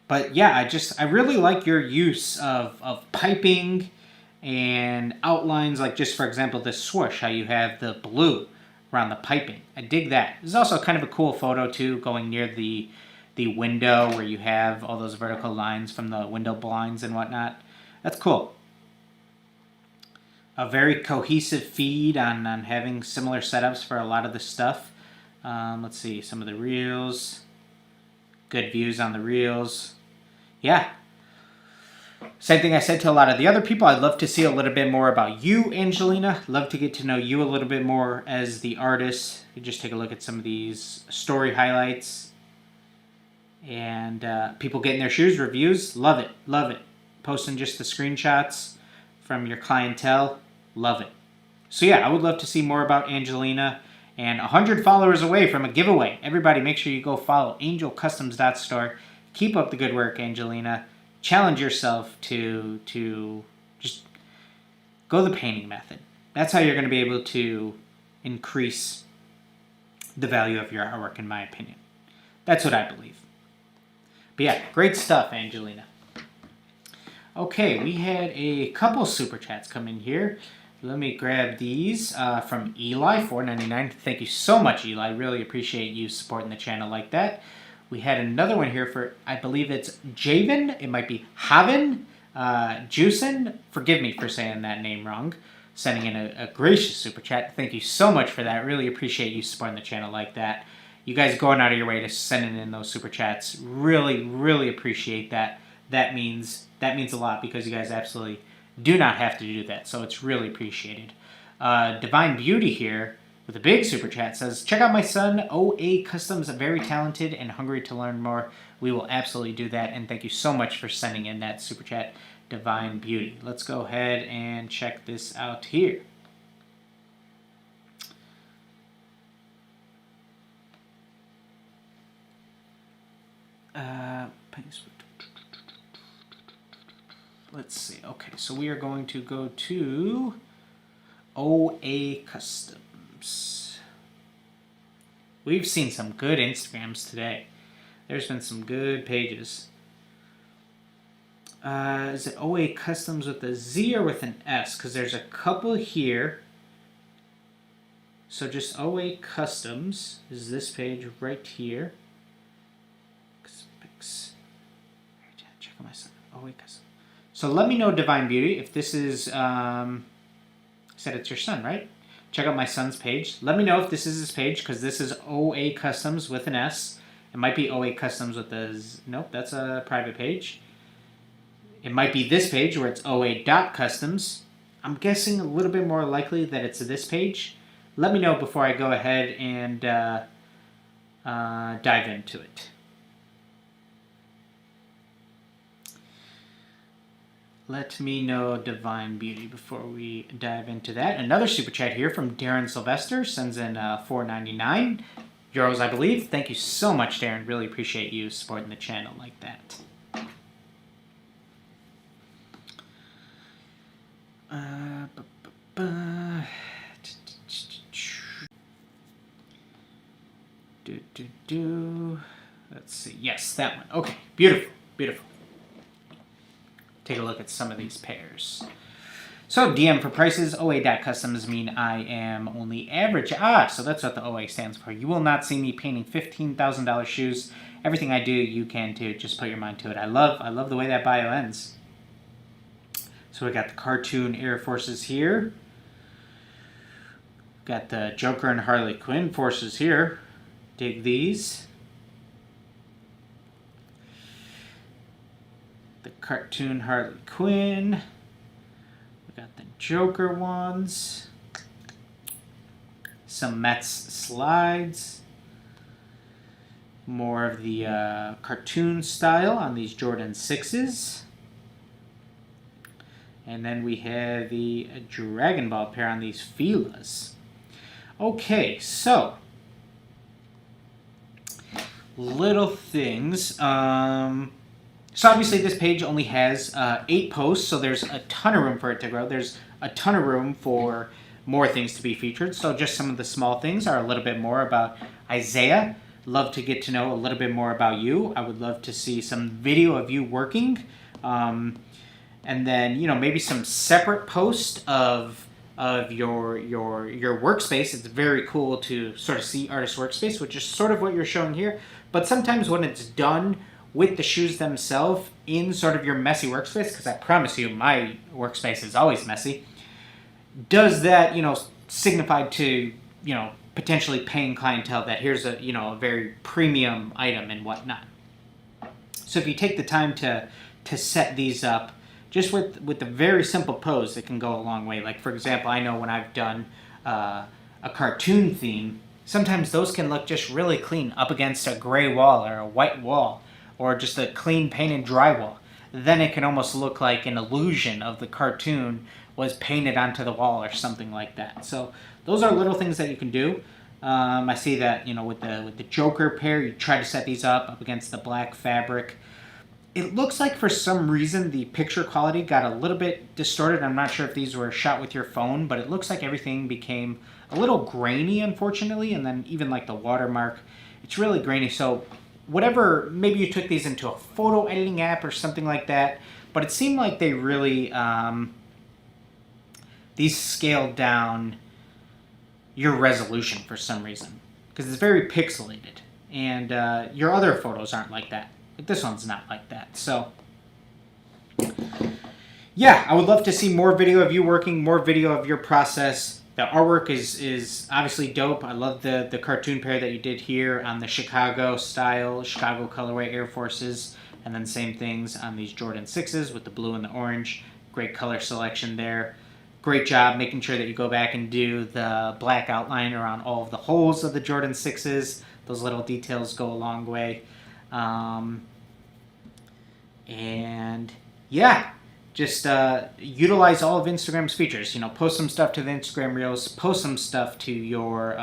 But yeah, I really like your use of piping and outlines, like just for example this swoosh, how you have the blue around the piping. I dig that. This is also kind of a cool photo too, going near the window where you have all those vertical lines from the window blinds and whatnot. That's cool. A very cohesive feed on having similar setups for a lot of the stuff. Let's see, some of the reels. Good views on the reels. Yeah. Same thing I said to a lot of the other people. I'd love to see a little bit more about you, Angelina. Love to get to know you a little bit more as the artist. You just take a look at some of these story highlights. And people getting their shoes, reviews. Love it. Love it. Posting just the screenshots from your clientele. Love it. So yeah, I would love to see more about Angelina. And 100 followers away from a giveaway. Everybody make sure you go follow angelcustoms.store. Keep up the good work, Angelina. Challenge yourself to just go the painting method. That's how you're going to be able to increase the value of your artwork, in my opinion. That's what I believe. But yeah, great stuff, Angelina. Okay, we had a couple super chats come in here. Let me grab these from Eli, $4.99. Thank you so much, Eli. Really appreciate you supporting the channel like that. We had another one here for, I believe it's Javen. It might be Haven. Juicin. Forgive me for saying that name wrong. Sending in a gracious super chat. Thank you so much for that. Really appreciate you supporting the channel like that. You guys going out of your way to send in those super chats. Really, really appreciate that. That means a lot because you guys absolutely do not have to do that, so it's really appreciated. Divine Beauty here with a big super chat says, check out my son, OA Customs, very talented and hungry to learn more. We will absolutely do that, and thank you so much for sending in that super chat, Divine Beauty. Let's go ahead and check this out here. Let's see. Okay, so we are going to go to OA Customs. We've seen some good Instagrams today. There's been some good pages. Is it OA Customs with a Z or with an S? Because there's a couple here. So just OA Customs is this page right here. Check out my son. OA Customs. So let me know, Divine Beauty, if this is, said it's your son, right? Check out my son's page. Let me know if this is his page, because this is OA Customs with an S. It might be OA Customs with a Z. Nope, that's a private page. It might be this page where it's OA.customs. I'm guessing a little bit more likely that it's this page. Let me know before I go ahead and dive into it. Let me know, Divine Beauty, before we dive into that. Another super chat here from Darren Sylvester. Sends in €4.99, I believe. Thank you so much, Darren. Really appreciate you supporting the channel like that. Let's see. Yes, that one. Okay, beautiful, beautiful. Take a look at some of these pairs. So, DM for prices, OA.customs mean I am only average. So that's what the OA stands for. You will not see me painting $15,000 shoes. Everything I do, you can too. Just put your mind to it. I love the way that bio ends. So we got the cartoon Air Forces here. Got the Joker and Harley Quinn forces here. Dig these. The cartoon Harley Quinn. We got the Joker ones. Some Mets slides. More of the cartoon style on these Jordan 6s. And then we have the Dragon Ball pair on these Filas. Okay, so little things. So obviously this page only has 8 posts, so there's a ton of room for it to grow. There's a ton of room for more things to be featured. So just some of the small things are a little bit more about Isaiah. Love to get to know a little bit more about you. I would love to see some video of you working. And then, you know, maybe some separate post of your workspace. It's very cool to sort of see artist workspace, which is sort of what you're showing here. But sometimes when it's done with the shoes themselves in sort of your messy workspace, because I promise you my workspace is always messy, does that, you know, signify to, you know, potentially paying clientele that here's a, you know, a very premium item and whatnot. So if you take the time to set these up, just with the very simple pose, it can go a long way. Like, for example, I know when I've done a cartoon theme, sometimes those can look just really clean up against a gray wall or a white wall or just a clean painted drywall. Then it can almost look like an illusion of the cartoon was painted onto the wall or something like that. So those are little things that you can do. I see that, you know, with the Joker pair, you try to set these up against the black fabric. It looks like for some reason the picture quality got a little bit distorted. I'm not sure if these were shot with your phone, but it looks like everything became a little grainy, unfortunately, and then even like the watermark, it's really grainy. So whatever, maybe you took these into a photo editing app or something like that, but it seemed like they really, these scaled down your resolution for some reason, because it's very pixelated, and your other photos aren't like that. This one's not like that. So yeah, I would love to see more video of you working, more video of your process. The artwork is obviously dope. I love the cartoon pair that you did here on the Chicago style, Chicago colorway Air Forces, and then same things on these Jordan 6s with the blue and the orange. Great color selection there. Great job making sure that you go back and do the black outline around all of the holes of the Jordan 6s. Those little details go a long way. And yeah, just utilize all of Instagram's features. You know, post some stuff to the Instagram Reels, post some stuff to your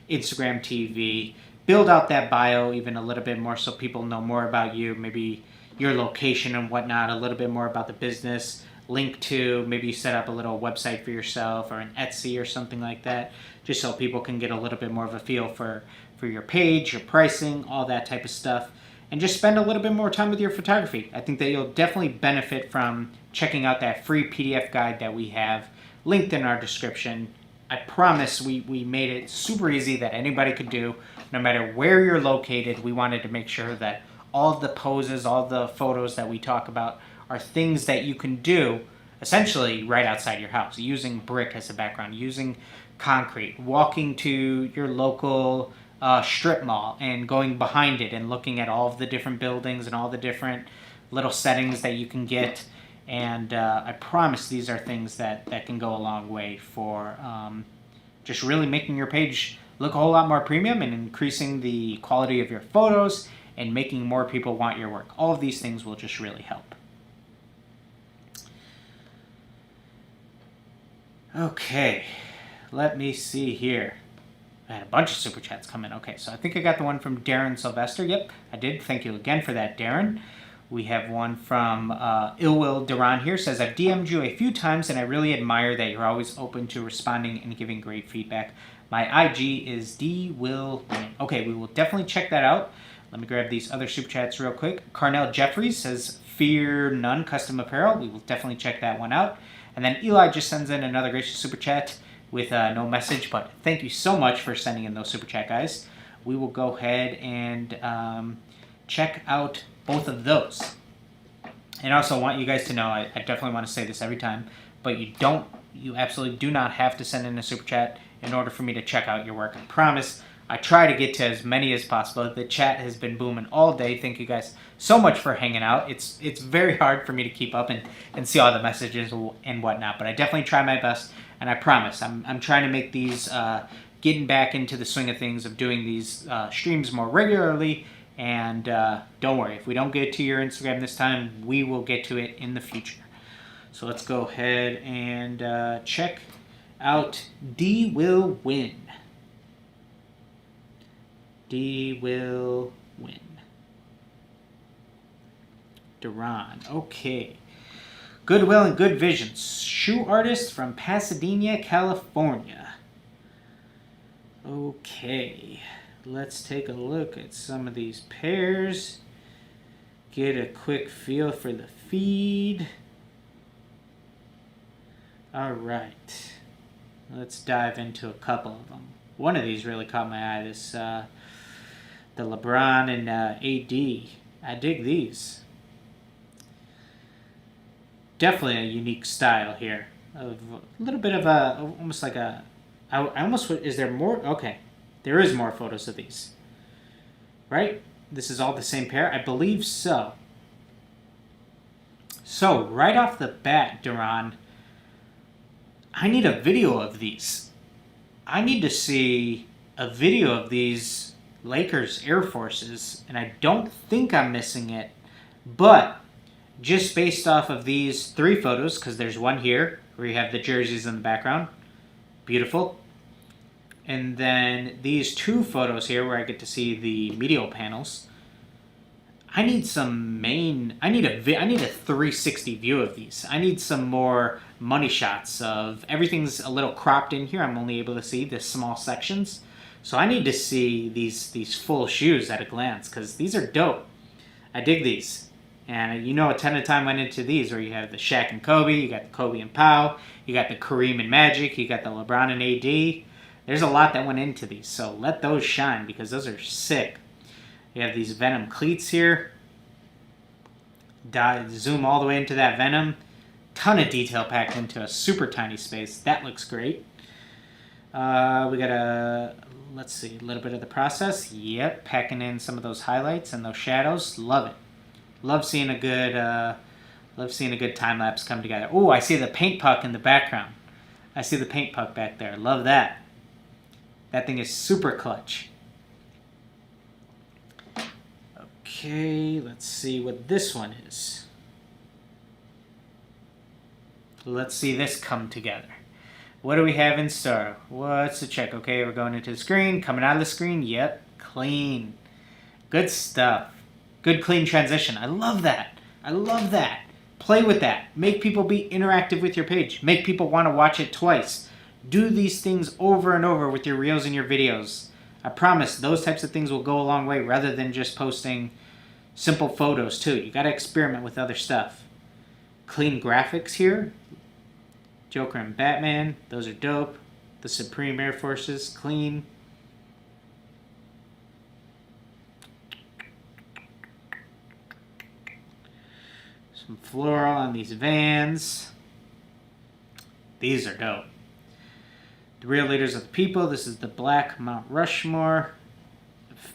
Instagram TV, build out that bio even a little bit more so people know more about you, maybe your location and whatnot, a little bit more about the business. Link to, maybe you set up a little website for yourself or an Etsy or something like that, just so people can get a little bit more of a feel for your page, your pricing, all that type of stuff. And just spend a little bit more time with your photography. I think that you'll definitely benefit from checking out that free PDF guide that we have linked in our description. I promise we made it super easy that anybody could do, no matter where you're located. We wanted to make sure that all the poses, all the photos that we talk about are things that you can do essentially right outside your house, using brick as a background, using concrete, walking to your local strip mall and going behind it and looking at all of the different buildings and all the different little settings that you can get. And I promise these are things that can go a long way for just really making your page look a whole lot more premium and increasing the quality of your photos and making more people want your work. All of these things will just really help. Okay, let me see here. I had a bunch of super chats come in. Okay, so I think I got the one from Darren Sylvester. Yep, I did. Thank you again for that, Darren. We have one from Illwill Duran here. Says, I've DM'd you a few times and I really admire that you're always open to responding and giving great feedback. My IG is DWillWin. Okay, we will definitely check that out. Let me grab these other super chats real quick. Carnell Jeffries says, Fear None Custom Apparel. We will definitely check that one out. And then Eli just sends in another gracious super chat with no message, but thank you so much for sending in those super chat, guys. We will go ahead and check out both of those. And I also want you guys to know, I definitely want to say this every time, but you absolutely do not have to send in a super chat in order for me to check out your work. I promise. I try to get to as many as possible. The chat has been booming all day. Thank you guys so much for hanging out. It's very hard for me to keep up and see all the messages and whatnot, but I definitely try my best, and I promise I'm trying to make these, getting back into the swing of things of doing these streams more regularly, and don't worry, if we don't get to your Instagram this time, we will get to it in the future. So let's go ahead and check out DWillWin. DWillWin. Duran. Okay. Goodwill and Good Visions. Shoe artist from Pasadena, California. Okay. Let's take a look at some of these pairs. Get a quick feel for the feed. Alright. Let's dive into a couple of them. One of these really caught my eye. This, the LeBron and AD. I dig these. Definitely a unique style here. Of a little bit of a, almost like a, I almost, is there more? Okay. There is more photos of these. Right? This is all the same pair? I believe so. So, right off the bat, Duran, I need a video of these. I need to see a video of these Lakers Air Forces, and I don't think I'm missing it, but just based off of these three photos, because there's one here where you have the jerseys in the background. Beautiful. And then these two photos here where I get to see the medial panels. I need some I need a 360 view of these. I need some more money shots of everything's a little cropped in here. I'm only able to see the small sections. So I need to see these full shoes at a glance because these are dope. I dig these. And you know a ton of time went into these where you have the Shaq and Kobe, you got the Kobe and Pau, you got the Kareem and Magic, you got the LeBron and AD. There's a lot that went into these, so let those shine because those are sick. You have these Venom cleats here. Zoom all the way into that Venom. Ton of detail packed into a super tiny space. That looks great. We got let's see, a little bit of the process. Yep, packing in some of those highlights and those shadows. Love it. Love seeing a good time lapse come together. Oh, I see the paint puck in the background. I see the paint puck back there. Love that. That thing is super clutch. Okay, let's see what this one is. Let's see this come together. What do we have in store? What's the check? Okay, we're going into the screen. Coming out of the screen. Yep, clean. Good stuff. Good clean transition. I love that. I love that. Play with that. Make people be interactive with your page. Make people want to watch it twice. Do these things over and over with your reels and your videos. I promise those types of things will go a long way rather than just posting simple photos too. You got to experiment with other stuff. Clean graphics here. Joker and Batman. Those are dope. The Supreme Air Forces. Clean. Some floral on these Vans. These are dope. The Real Leaders of the People. This is the Black Mount Rushmore.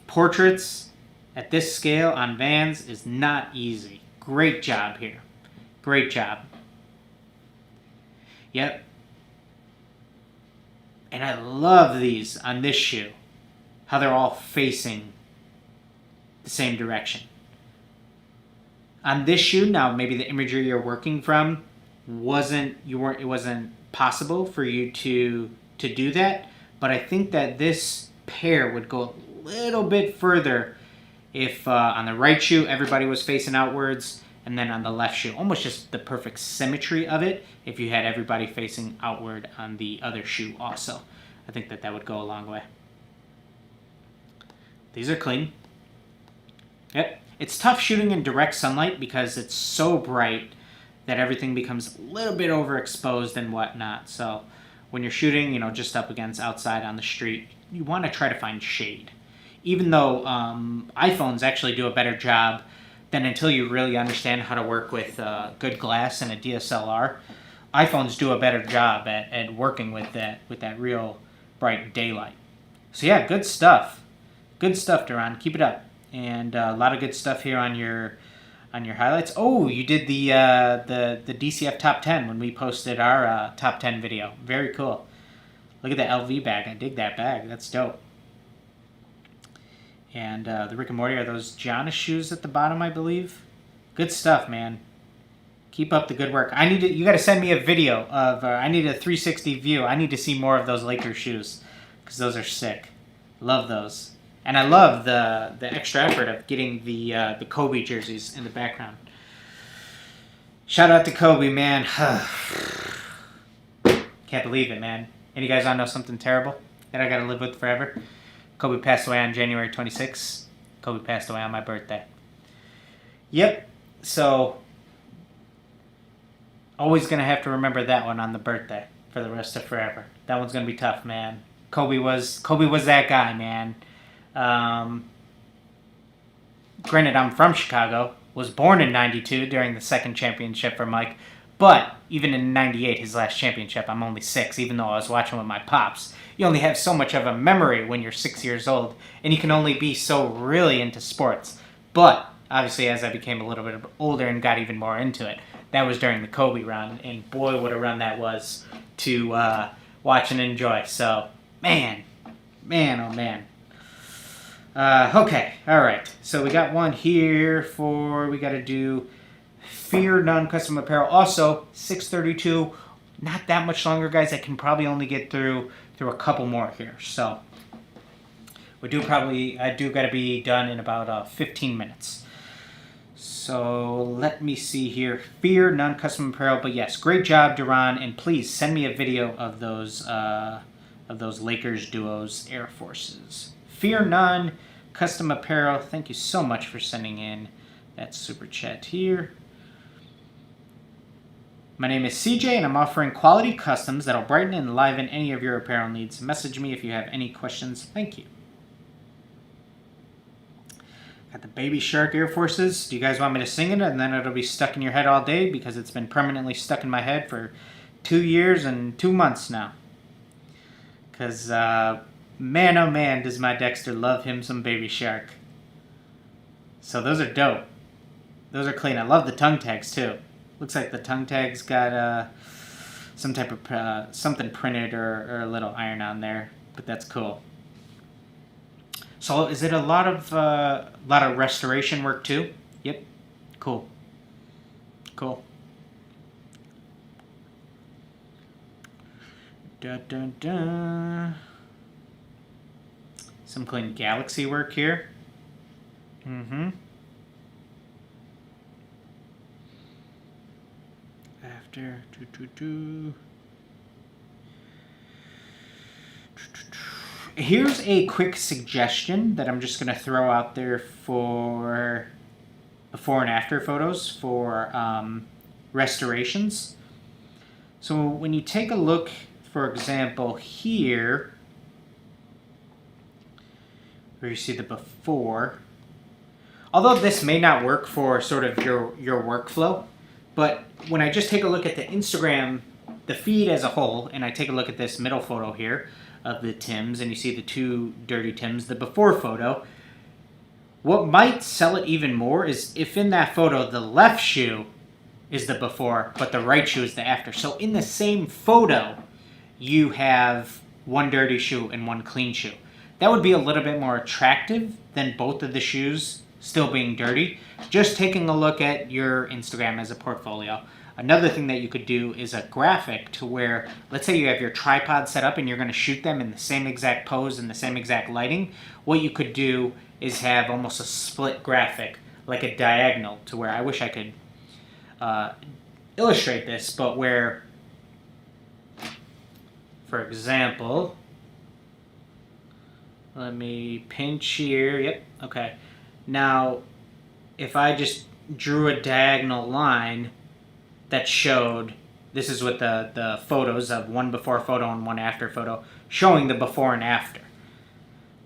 Portraits at this scale on Vans is not easy. Great job here. Great job. Yep. And I love these on this shoe. How they're all facing the same direction. On this shoe, now maybe the imagery you're working from it wasn't possible for you to do that, but I think that this pair would go a little bit further if on the right shoe everybody was facing outwards, and then on the left shoe, almost just the perfect symmetry of it, if you had everybody facing outward on the other shoe also. I think that would go a long way. These are clean. Yep. It's tough shooting in direct sunlight because it's so bright that everything becomes a little bit overexposed and whatnot. So when you're shooting, just up against outside on the street, you want to try to find shade. Even though iPhones actually do a better job than until you really understand how to work with good glass and a DSLR. iPhones do a better job at working with that real bright daylight. So yeah, good stuff. Good stuff, Darren. Keep it up. And a lot of good stuff here on your highlights. Oh, you did the DCF top 10 when we posted our top 10 video. Very cool. Look at the LV bag. I dig that bag. That's dope. And the Rick and Morty are those Giannis shoes at the bottom, I believe. Good stuff, man. Keep up the good work. You got to send me a video of. I need a 360 view. I need to see more of those Lakers shoes because those are sick. Love those. And I love the extra effort of getting the Kobe jerseys in the background. Shout out to Kobe, man. Can't believe it, man. And you guys want to know something terrible that I got to live with forever? Kobe passed away on January 26th. Kobe passed away on my birthday. Yep. So, always going to have to remember that one on the birthday for the rest of forever. That one's going to be tough, man. Kobe was that guy, man. Granted, I'm from Chicago, was born in 92 during the second championship for Mike, but even in 98, his last championship, I'm only 6, even though I was watching with my pops. You only have so much of a memory when you're 6 years old, and you can only be so really into sports. But, obviously, as I became a little bit older and got even more into it, that was during the Kobe run, and boy, what a run that was to watch and enjoy. So, man, oh man. Okay, alright. So we got one here we got to do Fear None Custom Apparel. Also, 632. Not that much longer, guys. I can probably only get through a couple more here. So, I do got to be done in about 15 minutes. So, let me see here. Fear None Custom Apparel. But yes, great job, Darren. And please send me a video of those Lakers duos Air Forces. Fear None Custom Apparel. Thank you so much for sending in that super chat here. My name is CJ, and I'm offering quality customs that'll brighten and enliven any of your apparel needs. Message me if you have any questions. Thank you. Got the Baby Shark Air Forces. Do you guys want me to sing it, and then it'll be stuck in your head all day because it's been permanently stuck in my head for 2 years and 2 months now. Because, man, oh man, does my Dexter love him some Baby Shark. So those are dope. Those are clean. I love the tongue tags, too. Looks like the tongue tag's got some type of something printed or a little iron on there, but that's cool. So is it a lot of restoration work too? Yep. Cool. Dun, dun. Some clean Galaxy work here. After Here's a quick suggestion that I'm just going to throw out there for before and after photos for restorations. So when you take a look, for example, here, where you see the before, although this may not work for sort of your workflow, but when I just take a look at the Instagram, the feed as a whole, and I take a look at this middle photo here of the Tims, and you see the 2 dirty Tims, the before photo, What might sell it even more is if in that photo the left shoe is the before, but the right shoe is the after. So in the same photo, you have one dirty shoe and one clean shoe. That would be a little bit more attractive than both of the shoes still being dirty. Just taking a look at your Instagram as a portfolio. Another thing that you could do is a graphic to where, let's say you have your tripod set up and you're going to shoot them in the same exact pose and the same exact lighting. What you could do is have almost a split graphic, like a diagonal, to where I wish I could illustrate this, but where, for example, let me pinch here. Yep, okay. Now, if I just drew a diagonal line that showed, this is with the photos of one before photo and one after photo, showing the before and after.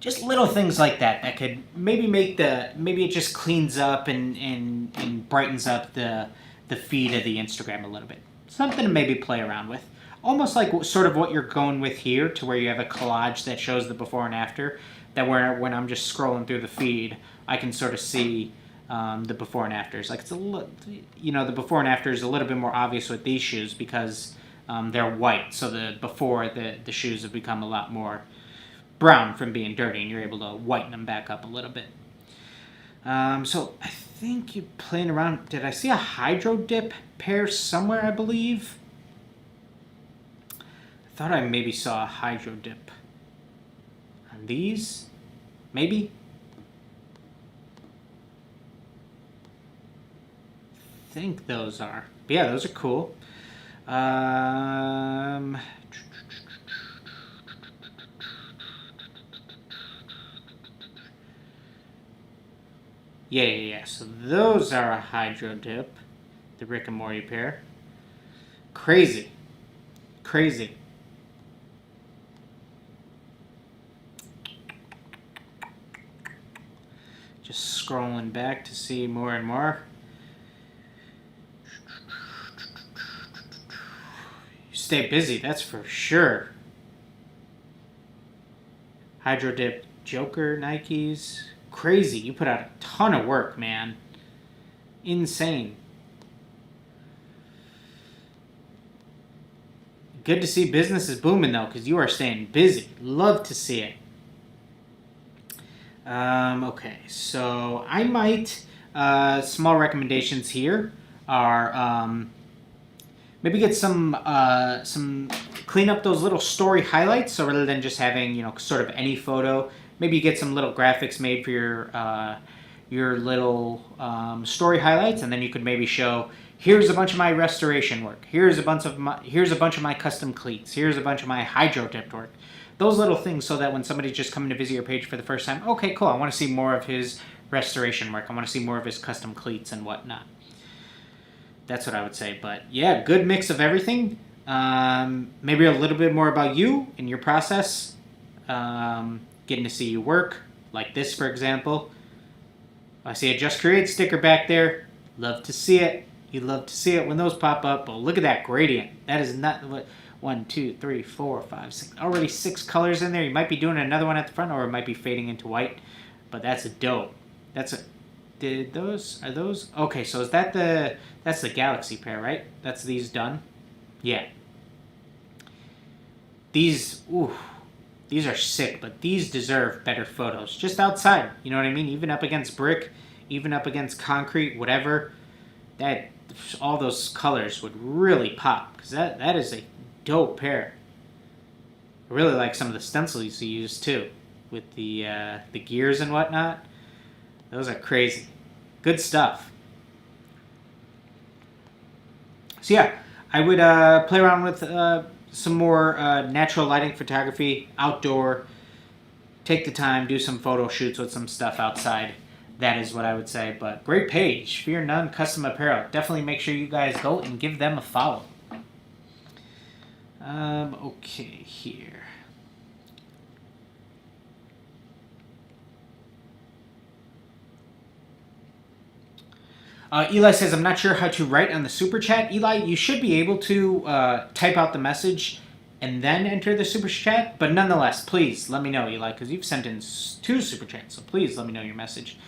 Just little things like that that could maybe make maybe it just cleans up and brightens up the feed of the Instagram a little bit. Something to maybe play around with. Almost like sort of what you're going with here, to where you have a collage that shows the before and after, that when I'm just scrolling through the feed, I can sort of see the before and afters. Like, it's the before and after is a little bit more obvious with these shoes because they're white, so the before the shoes have become a lot more brown from being dirty, and you're able to whiten them back up a little bit. So I think you're playing around. Did I see a Hydro Dip pair somewhere, I believe? I thought I maybe saw a Hydro Dip on these. Maybe? I think those are. But yeah, those are cool. Yeah. So those are a Hydro Dip. The Rick and Morty pair. Crazy. Just scrolling back to see more and more. You stay busy, that's for sure. Hydro Dip Joker Nikes. Crazy. You put out a ton of work, man. Insane. Good to see business is booming, though, because you are staying busy. Love to see it. Okay, so I might, small recommendations here are, maybe get some clean up those little story highlights. So rather than just having, sort of any photo, maybe you get some little graphics made for your little story highlights, and then you could maybe show, here's a bunch of my restoration work, here's a bunch of my custom cleats, here's a bunch of my Hydro Dipped work. Those little things, so that when somebody's just coming to visit your page for the first time, okay, cool, I want to see more of his restoration work, I want to see more of his custom cleats and whatnot. That's what I would say. But yeah, good mix of everything. Maybe a little bit more about you and your process. Getting to see you work, like this, for example. I see a Just Create sticker back there. Love to see it. You love to see it when those pop up. But look at that gradient. That is not what. 1, 2, 3, 4, 5, 6. Already 6 colors in there. You might be doing another one at the front, or it might be fading into white. But that's a dope. Are those? Okay, so is that's the Galaxy pair, right? That's these done? Yeah. These are sick, but these deserve better photos. Just outside, you know what I mean? Even up against brick, even up against concrete, whatever. All those colors would really pop, because that is a dope pair. I really like some of the stencils you use too, with the gears and whatnot. Those are crazy. Good stuff. So yeah, I would play around with some more natural lighting photography, outdoor. Take the time, do some photo shoots with some stuff outside. That is what I would say. But great page, Fear None Custom Apparel. Definitely make sure you guys go and give them a follow. Okay, here. Eli says, I'm not sure how to write on the super chat. Eli, you should be able to type out the message and then enter the super chat. But nonetheless, please let me know, Eli, because you've sent in 2 super chats. So please let me know your message.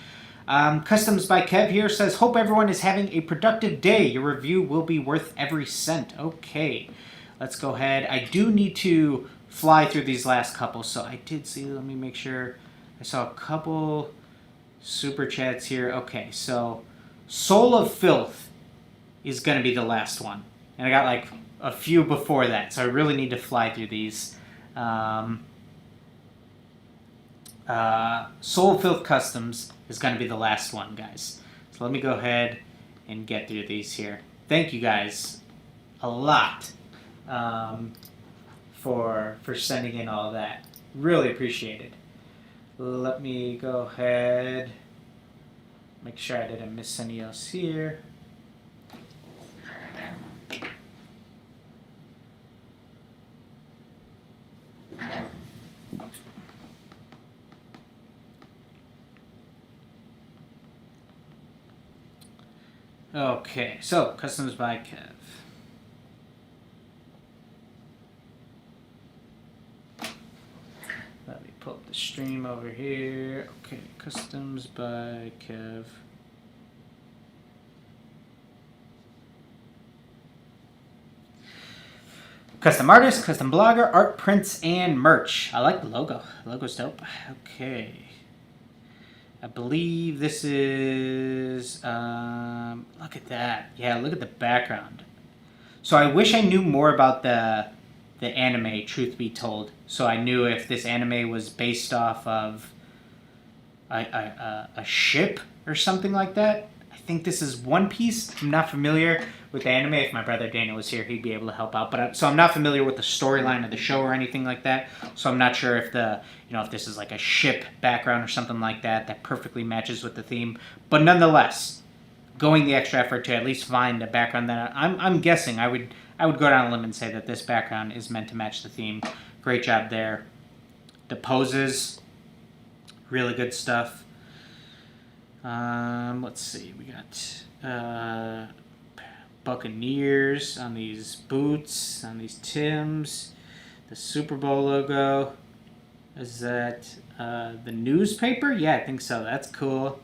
Customs by Kev here says, hope everyone is having a productive day. Your review will be worth every cent. Okay, let's go ahead. I do need to fly through these last couple. So I did see, let me make sure. I saw a couple super chats here. Okay, so Soul of Filth is going to be the last one. And I got like a few before that. So I really need to fly through these. Soul of Filth Customs is going to be the last one, guys. So let me go ahead and get through these here. Thank you guys a lot for sending in all that. Really appreciate it. Let me go ahead, make sure I didn't miss any else here. Okay, so Customs by Kev. Let me pull up the stream over here. Okay, Customs by Kev. Custom artist, custom blogger, art prints, and merch. I like the logo. The logo's dope. Okay. I believe this is, look at that. Yeah, look at the background. So I wish I knew more about the anime, truth be told. So I knew if this anime was based off of a ship or something like that. I think this is One Piece. I'm not familiar with the anime. If my brother Daniel was here, he'd be able to help out. But so I'm not familiar with the storyline of the show or anything like that. So I'm not sure if if this is like a ship background or something like that that perfectly matches with the theme. But nonetheless, going the extra effort to at least find a background that I'm guessing I would go down a limb and say that this background is meant to match the theme. Great job there. The poses, really good stuff. Let's see, we got Buccaneers on these boots, on these Tims, the Super Bowl logo. Is that the newspaper? Yeah, I think so. That's cool.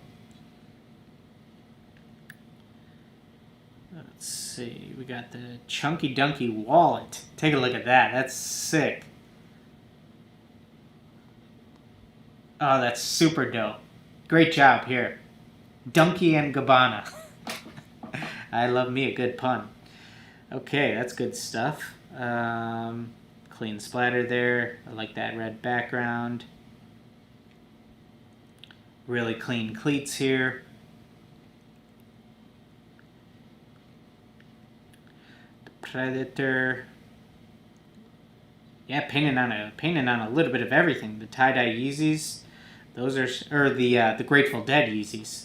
Let's see, we got the Chunky Dunky wallet. Take a look at that. That's sick. Oh, that's super dope. Great job here. Donkey and Gabbana. I love me a good pun. Okay, that's good stuff. Clean splatter there. I like that red background. Really clean cleats here. The Predator. Yeah, painting on a little bit of everything. The tie-dye Yeezys. Those are, the Grateful Dead Yeezys.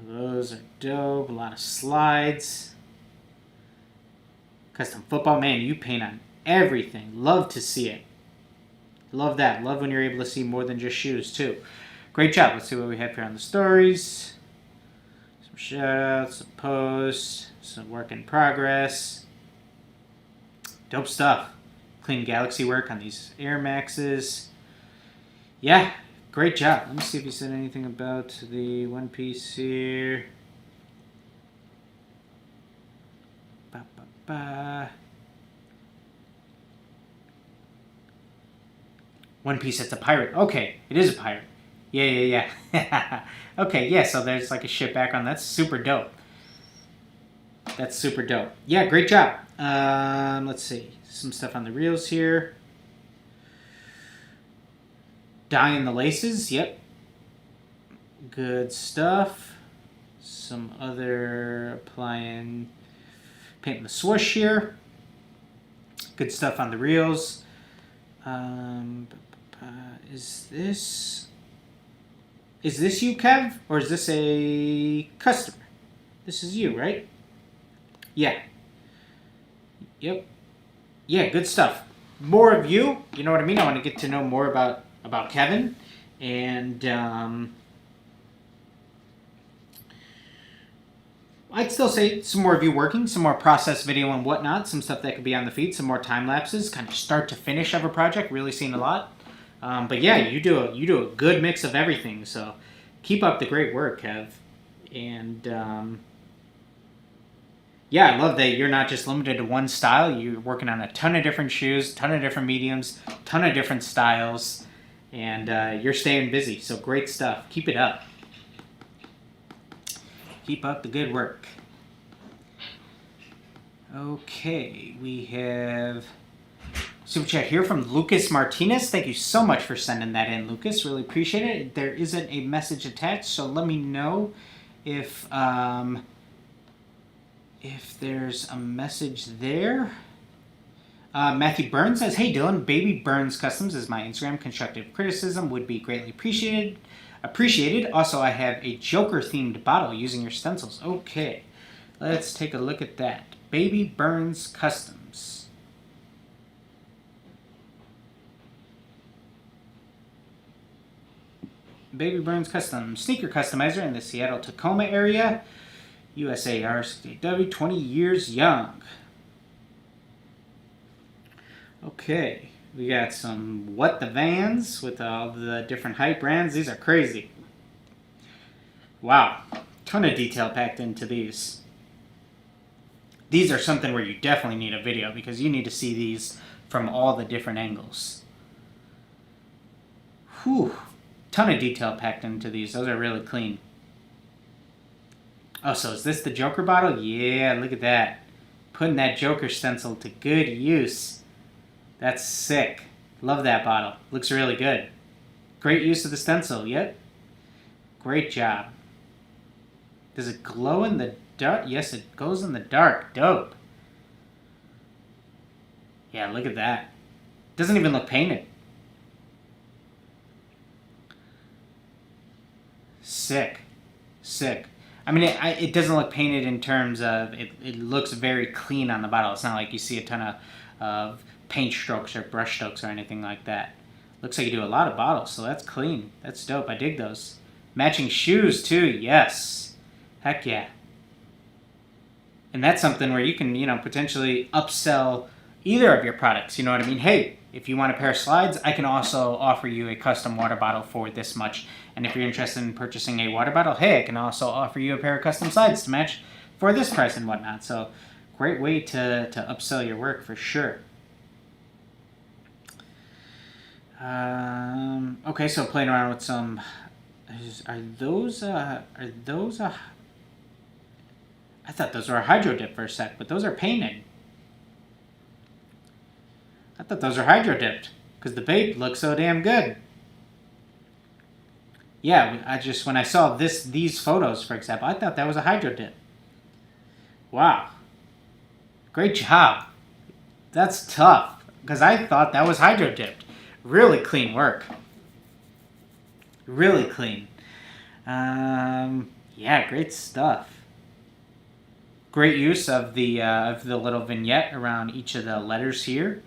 Those are dope. A lot of slides. Custom football. Man, you paint on everything. Love to see it. Love that. Love when you're able to see more than just shoes, too. Great job. Let's see what we have here on the stories. Some shout-outs, some posts, some work in progress. Dope stuff. Clean Galaxy work on these Air Maxes. Yeah, great job. Let me see if you said anything about the One Piece here. One Piece, it's a pirate. Okay, it is a pirate. Yeah. Okay, yeah, so there's like a ship background. That's super dope. That's super dope. Yeah, great job. Let's see. Some stuff on the reels here. Dyeing the laces, yep. Good stuff. Some other painting the swoosh here. Good stuff on the reels. Is this you, Kev? Or is this a customer? This is you, right? Yeah. Yep. Yeah, good stuff. More of you. You know what I mean? I want to get to know more about Kevin, and I'd still say some more of you working, some more process video and whatnot, some stuff that could be on the feed, some more time lapses, kind of start to finish of a project. Really seeing a lot, but yeah, you do a good mix of everything. So keep up the great work, Kev. And yeah, I love that you're not just limited to one style. You're working on a ton of different shoes, ton of different mediums, ton of different styles, and you're staying busy. So great stuff. Keep it up. Keep up the good work. Okay, we have super chat here from Lucas Martinez. Thank you so much for sending that in, Lucas. Really appreciate it. There isn't a message attached, so let me know if there's a message there. Matthew Burns says, "Hey Dylan, Baby Burns Customs is my Instagram. Constructive criticism would be greatly appreciated. Also, I have a Joker-themed bottle using your stencils." Okay, let's take a look at that. Baby Burns Customs. Baby Burns Customs, sneaker customizer in the Seattle Tacoma area. USAR 68W, 20 years young. Okay, we got some What the Vans with all the different hype brands. These are crazy. Wow, ton of detail packed into these. These are something where you definitely need a video because you need to see these from all the different angles. Whew, ton of detail packed into these. Those are really clean. Oh, so is this the Joker bottle? Yeah, look at that. Putting that Joker stencil to good use. That's sick. Love that bottle. Looks really good. Great use of the stencil. Yep. Great job. Does it glow in the dark? Yes, it goes in the dark. Dope. Yeah, look at that. Doesn't even look painted. Sick. Sick. I mean, it doesn't look painted in terms of, it looks very clean on the bottle. It's not like you see a ton of paint strokes or brush strokes or anything like that. Looks like you do a lot of bottles, so that's clean. That's dope. I dig those. Matching shoes, too. Yes. Heck yeah. And that's something where you can, potentially upsell either of your products. You know what I mean? Hey, if you want a pair of slides, I can also offer you a custom water bottle for this much. And if you're interested in purchasing a water bottle, hey, I can also offer you a pair of custom slides to match for this price and whatnot. So great way to upsell your work for sure. Okay, so playing around with some, are those I thought those were a hydro dip for a sec, but those are painted. I thought those were hydro dipped because the bait looks so damn good. Yeah, when I saw these photos, for example, I thought that was a hydro dip. Wow. Great job. That's tough because I thought that was hydro dipped. Really clean work. Really clean. Yeah, great stuff. Great use of the little vignette around each of the letters here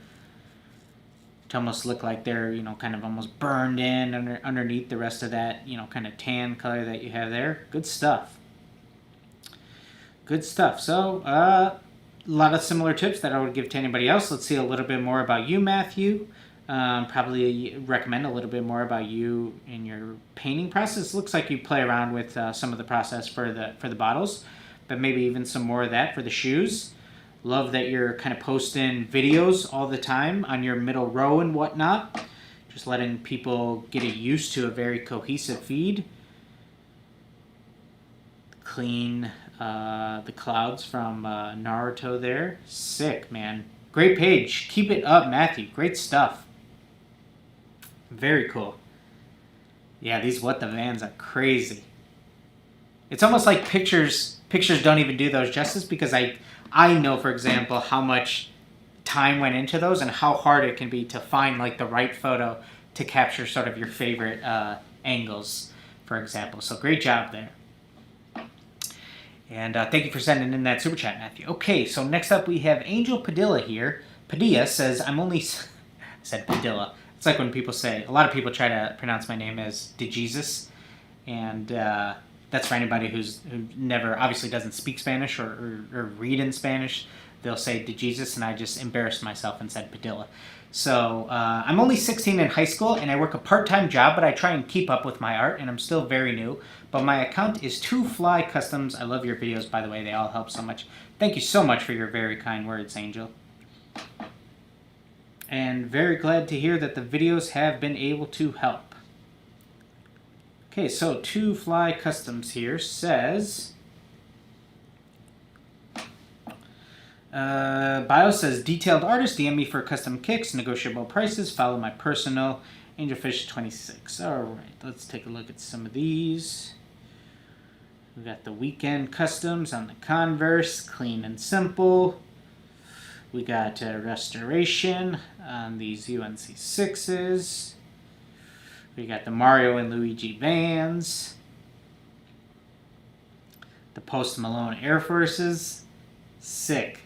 to almost look like they're, kind of almost burned in underneath the rest of that, kind of tan color that you have there. Good stuff. Good stuff. So, a lot of similar tips that I would give to anybody else. Let's see a little bit more about you, Matthew. Probably recommend a little bit more about you in your painting process. Looks like you play around with some of the process for the bottles, but maybe even some more of that for the shoes. Love that you're kind of posting videos all the time on your middle row and whatnot. Just letting people get used to a very cohesive feed. Clean the clouds from Naruto there. Sick, man. Great page. Keep it up, Matthew. Great stuff. Very cool. Yeah, these What the Vans are crazy. It's almost like pictures don't even do those justice because I know, for example, how much time went into those and how hard it can be to find like the right photo to capture sort of your favorite angles, for example. So great job there. And thank you for sending in that super chat, Matthew. Okay, so next up we have Angel Padilla here. Padilla says, I said Padilla. It's like when people say, a lot of people try to pronounce my name as DeJesus, and that's for anybody who never, obviously doesn't speak Spanish or read in Spanish. They'll say DeJesus, and I just embarrassed myself and said Padilla. So I'm only 16 in high school, and I work a part-time job, but I try and keep up with my art, and I'm still very new. But my account is 2Fly Customs. I love your videos, by the way. They all help so much. Thank you so much for your very kind words, Angel. And very glad to hear that the videos have been able to help. Okay, so 2Fly Customs here says... bio says, detailed artist, DM me for custom kicks, negotiable prices, follow my personal, Angelfish26. Alright, let's take a look at some of these. We've got the Weekend Customs on the Converse, clean and simple. We got Restoration on these UNC6s. We got the Mario and Luigi Vans. The Post Malone Air Forces. Sick.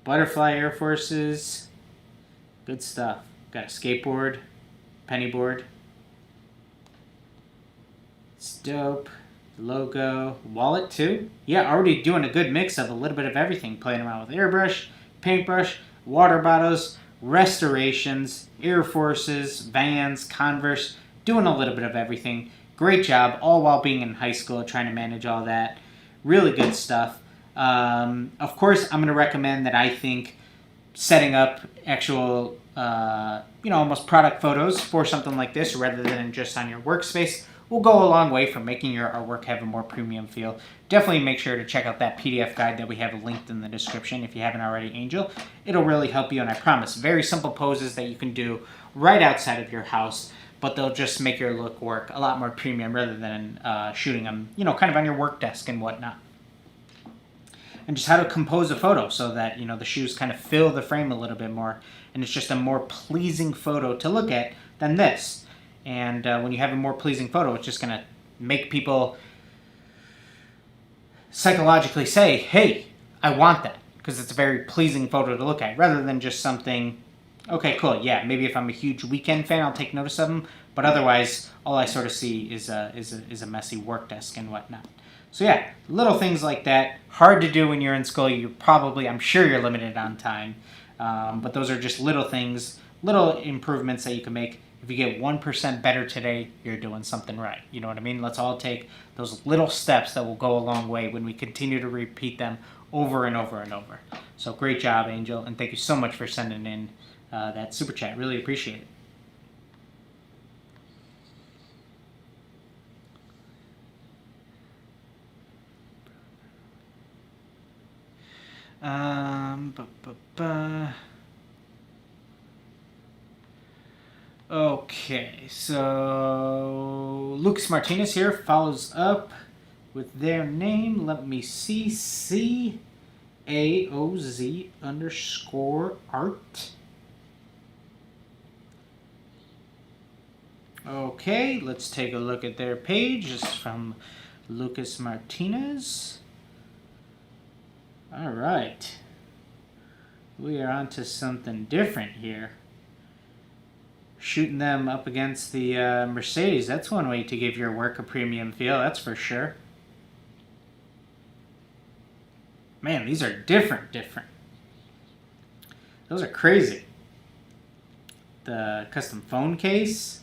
Butterfly Air Forces. Good stuff. Got a skateboard. Pennyboard. It's dope. Logo. Wallet too. Yeah, already doing a good mix of a little bit of everything. Playing around with airbrush, paintbrush, water bottles, restorations, Air Forces, Vans, Converse. Doing a little bit of everything. Great job, all while being in high school, trying to manage all that. Really good stuff. Of course, I'm going to recommend that I think setting up actual, almost product photos for something like this rather than just on your workspace will go a long way for making your artwork have a more premium feel. Definitely make sure to check out that PDF guide that we have linked in the description if you haven't already, Angel. It'll really help you, and I promise, very simple poses that you can do right outside of your house, but they'll just make your look work a lot more premium rather than shooting them, kind of on your work desk and whatnot. And just how to compose a photo so that, the shoes kind of fill the frame a little bit more. And it's just a more pleasing photo to look at than this. And when you have a more pleasing photo, it's just going to make people psychologically say, hey, I want that. Because it's a very pleasing photo to look at. Rather than just something, okay, cool, yeah, maybe if I'm a huge Weekend fan, I'll take notice of them. But otherwise, all I sort of see is a messy work desk and whatnot. So yeah, little things like that. Hard to do when you're in school. I'm sure you're limited on time. But those are just little things, little improvements that you can make. If you get 1% better today, you're doing something right. You know what I mean? Let's all take those little steps that will go a long way when we continue to repeat them over and over and over. So great job, Angel. And thank you so much for sending in that super chat. Really appreciate it. Okay, so Lucas Martinez here follows up with their name. Let me see. CAOZ_art. Okay, let's take a look at their page. This is from Lucas Martinez. All right. We are on to something different here. Shooting them up against the Mercedes. That's one way to give your work a premium feel, that's for sure. Man, these are different. Those are crazy. The custom phone case.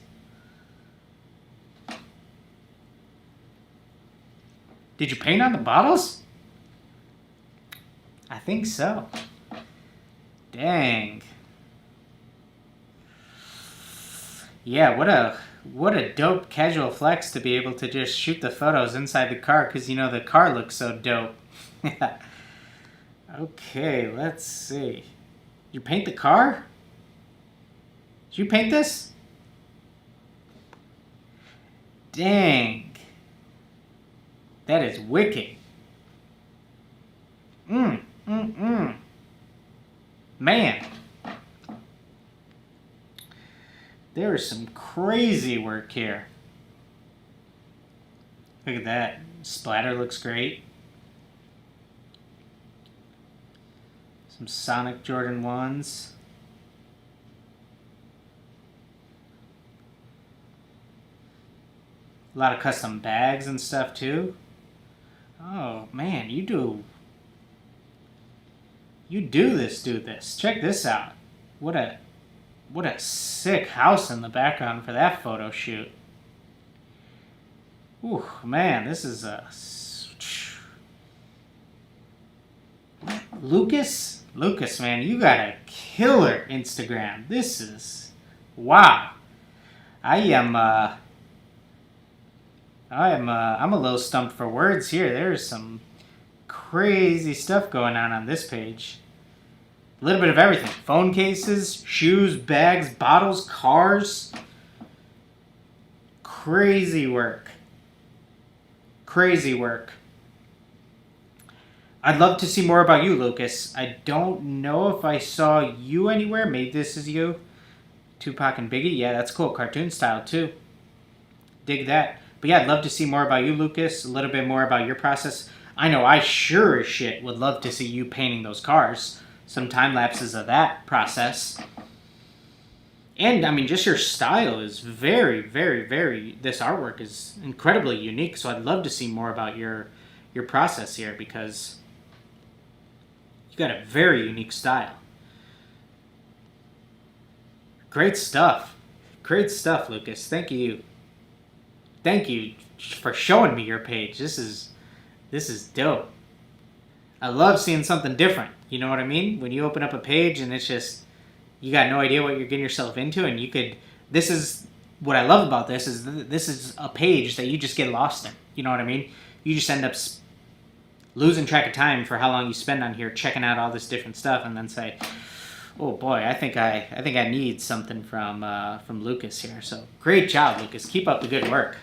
Did you paint on the bottles? I think so. Dang. Yeah, what a dope casual flex to be able to just shoot the photos inside the car because the car looks so dope. Okay, let's see. You paint the car? Did you paint this? Dang. That is wicked. Man. There is some crazy work here. Look at that. Splatter looks great. Some Sonic Jordan 1s. A lot of custom bags and stuff too. Oh man, you do this. Check this out. what a sick house in the background for that photo shoot. Ooh, man, this is a... Lucas, man, you got a killer Instagram. This is... Wow. I'm a little stumped for words here. There's some crazy stuff going on this page. A little bit of everything. Phone cases, shoes, bags, bottles, cars. Crazy work. Crazy work. I'd love to see more about you, Lucas. I don't know if I saw you anywhere. Maybe this is you. Tupac and Biggie. Yeah, that's cool. Cartoon style, too. Dig that. But yeah, I'd love to see more about you, Lucas. A little bit more about your process. I know I sure as shit would love to see you painting those cars. Some time lapses of that process. And, I mean, just your style is very, very, very... This artwork is incredibly unique. So I'd love to see more about your process here because... got a very unique style. Great stuff. Great stuff, Lucas. Thank you. Thank you for showing me your page. This is dope. I love seeing something different. You know what I mean? When you open up a page and it's just, you got no idea what you're getting yourself into, and you could, this is, what I love about this is a page that you just get lost in. You know what I mean? You just end up losing track of time for how long you spend on here checking out all this different stuff, and then say, "Oh boy, I think I need something from Lucas here." So great job, Lucas. Keep up the good work.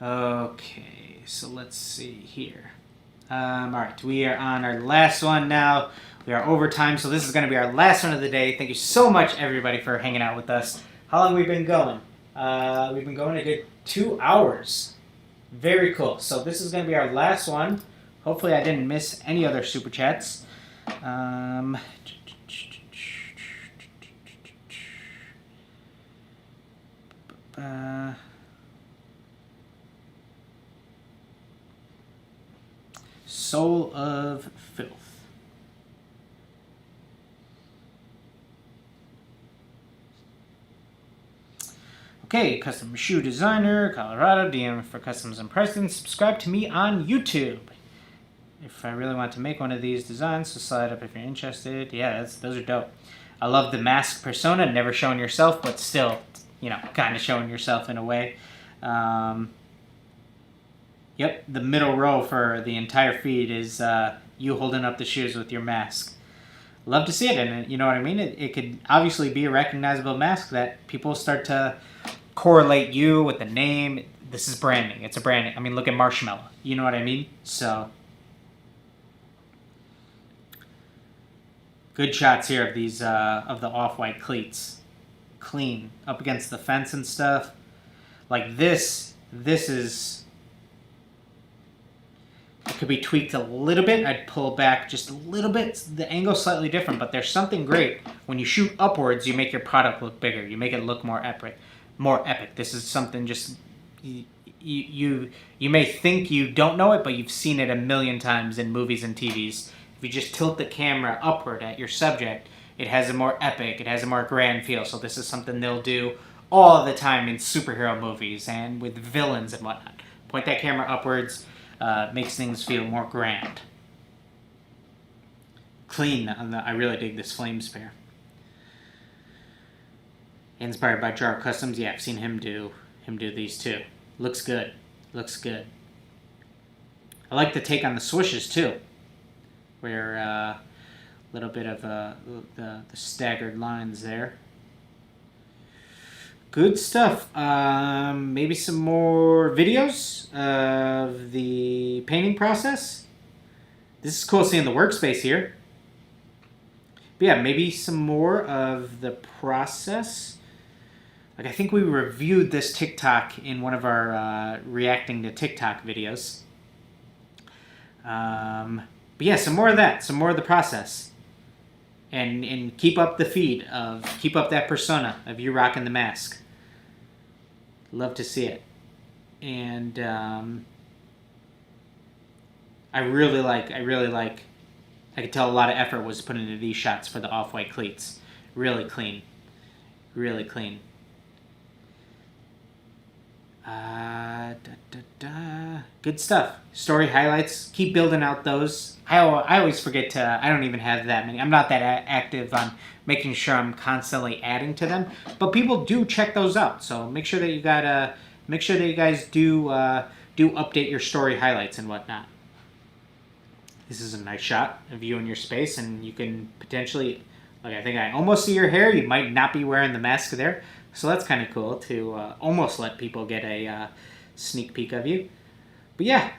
Okay, so let's see here. All right, we are on our last one now. We are over time, so this is going to be our last one of the day. Thank you so much, everybody, for hanging out with us. How long have we been going? We've been going a good 2 hours. Very cool. So this is going to be our last one. Hopefully I didn't miss any other super chats. Soul of Filth. Okay, custom shoe designer, Colorado, DM for customs and pricing. Subscribe to me on YouTube. If I really want to make one of these designs, so slide up if you're interested. Yeah, those are dope. I love the mask persona, never showing yourself, but still, you know, kind of showing yourself in a way. Yep, the middle row for the entire feed is you holding up the shoes with your mask. Love to see it, and you know what I mean? It could obviously be a recognizable mask that people start to correlate you with the name. This is branding. It's a branding. I mean, look at Marshmallow. You know what I mean? So, good shots here of these of the off-white cleats. Clean up against the fence and stuff. Like this is. It could be tweaked a little bit. I'd pull back just a little bit. The angle's slightly different, but there's something great. When you shoot upwards, you make your product look bigger. You make it look more epic. This is something just... You may think you don't know it, but you've seen it a million times in movies and TVs. If you just tilt the camera upward at your subject, it has a more epic, it has a more grand feel. So this is something they'll do all the time in superhero movies and with villains and whatnot. Point that camera upwards... makes things feel more grand. Clean. I really dig this flame spare. Inspired by Jar Customs. Yeah, I've seen him do these too. Looks good. Looks good. I like the take on the swooshes too, where a little bit of the staggered lines there. Good stuff. Maybe some more videos of the painting process. This is cool seeing the workspace here. But yeah, maybe some more of the process. Like I think we reviewed this TikTok in one of our reacting to TikTok videos. But yeah, some more of that. Some more of the process. And keep up the feed keep up that persona of you rocking the mask. Love to see it. And I really like I could tell a lot of effort was put into these shots for the off-white cleats. Really clean. Really clean. Good stuff. Story highlights. Keep building out those. I always forget to. I don't even have that many. I'm not that active on making sure I'm constantly adding to them. But people do check those out. So make sure that you got make sure that you guys do update your story highlights and whatnot. This is a nice shot of you in your space, and you can potentially, like, I think I almost see your hair. You might not be wearing the mask there. So that's kind of cool to almost let people get a sneak peek of you. But yeah,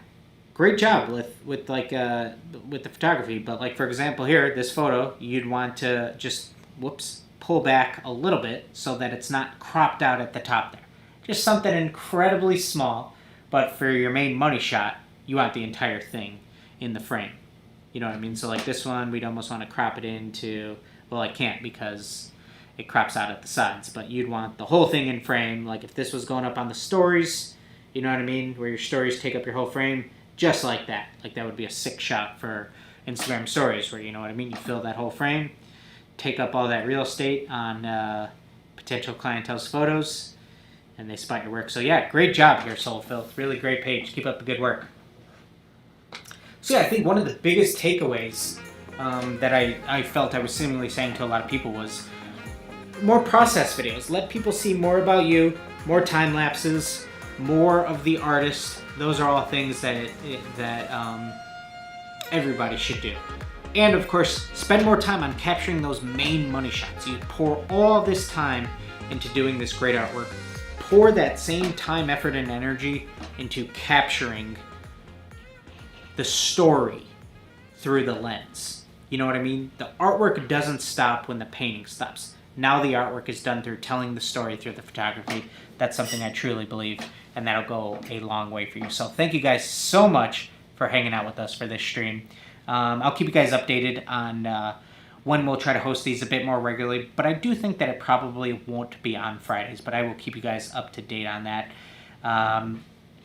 great job with the photography. But like, for example, here, this photo, you'd want to just, pull back a little bit so that it's not cropped out at the top there. Just something incredibly small, but for your main money shot, you want the entire thing in the frame. You know what I mean? So like this one, we'd almost want to crop it into, well, I can't because it crops out at the sides, but you'd want the whole thing in frame. Like if this was going up on the stories, you know what I mean, where your stories take up your whole frame, just like that. Like that would be a sick shot for Instagram stories, where, you know what I mean, you fill that whole frame, take up all that real estate on potential clientele's photos, and they spot your work. So yeah, great job here, Soul Filth. Really great page. Keep up the good work. So yeah, I think one of the biggest takeaways that I felt I was seemingly saying to a lot of people was more process videos. Let people see more about you, more time lapses, more of the artist. Those are all things that everybody should do. And of course, spend more time on capturing those main money shots. You pour all this time into doing this great artwork. Pour that same time, effort, and energy into capturing the story through the lens. You know what I mean? The artwork doesn't stop when the painting stops. Now the artwork is done through telling the story through the photography. That's something I truly believe, and that'll go a long way for you. So thank you guys so much for hanging out with us for this stream. I'll keep you guys updated on when we'll try to host these a bit more regularly, but I do think that it probably won't be on Fridays, but I will keep you guys up to date on that.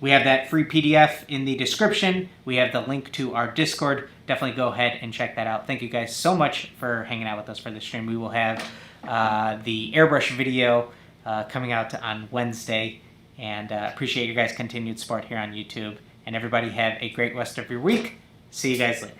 We have that free PDF in the description. We have the link to our Discord. Definitely go ahead and check that out. Thank you guys so much for hanging out with us for this stream. We will have the Airbrush video coming out on Wednesday, and appreciate your guys' continued support here on YouTube. And everybody have a great rest of your week. See you guys later.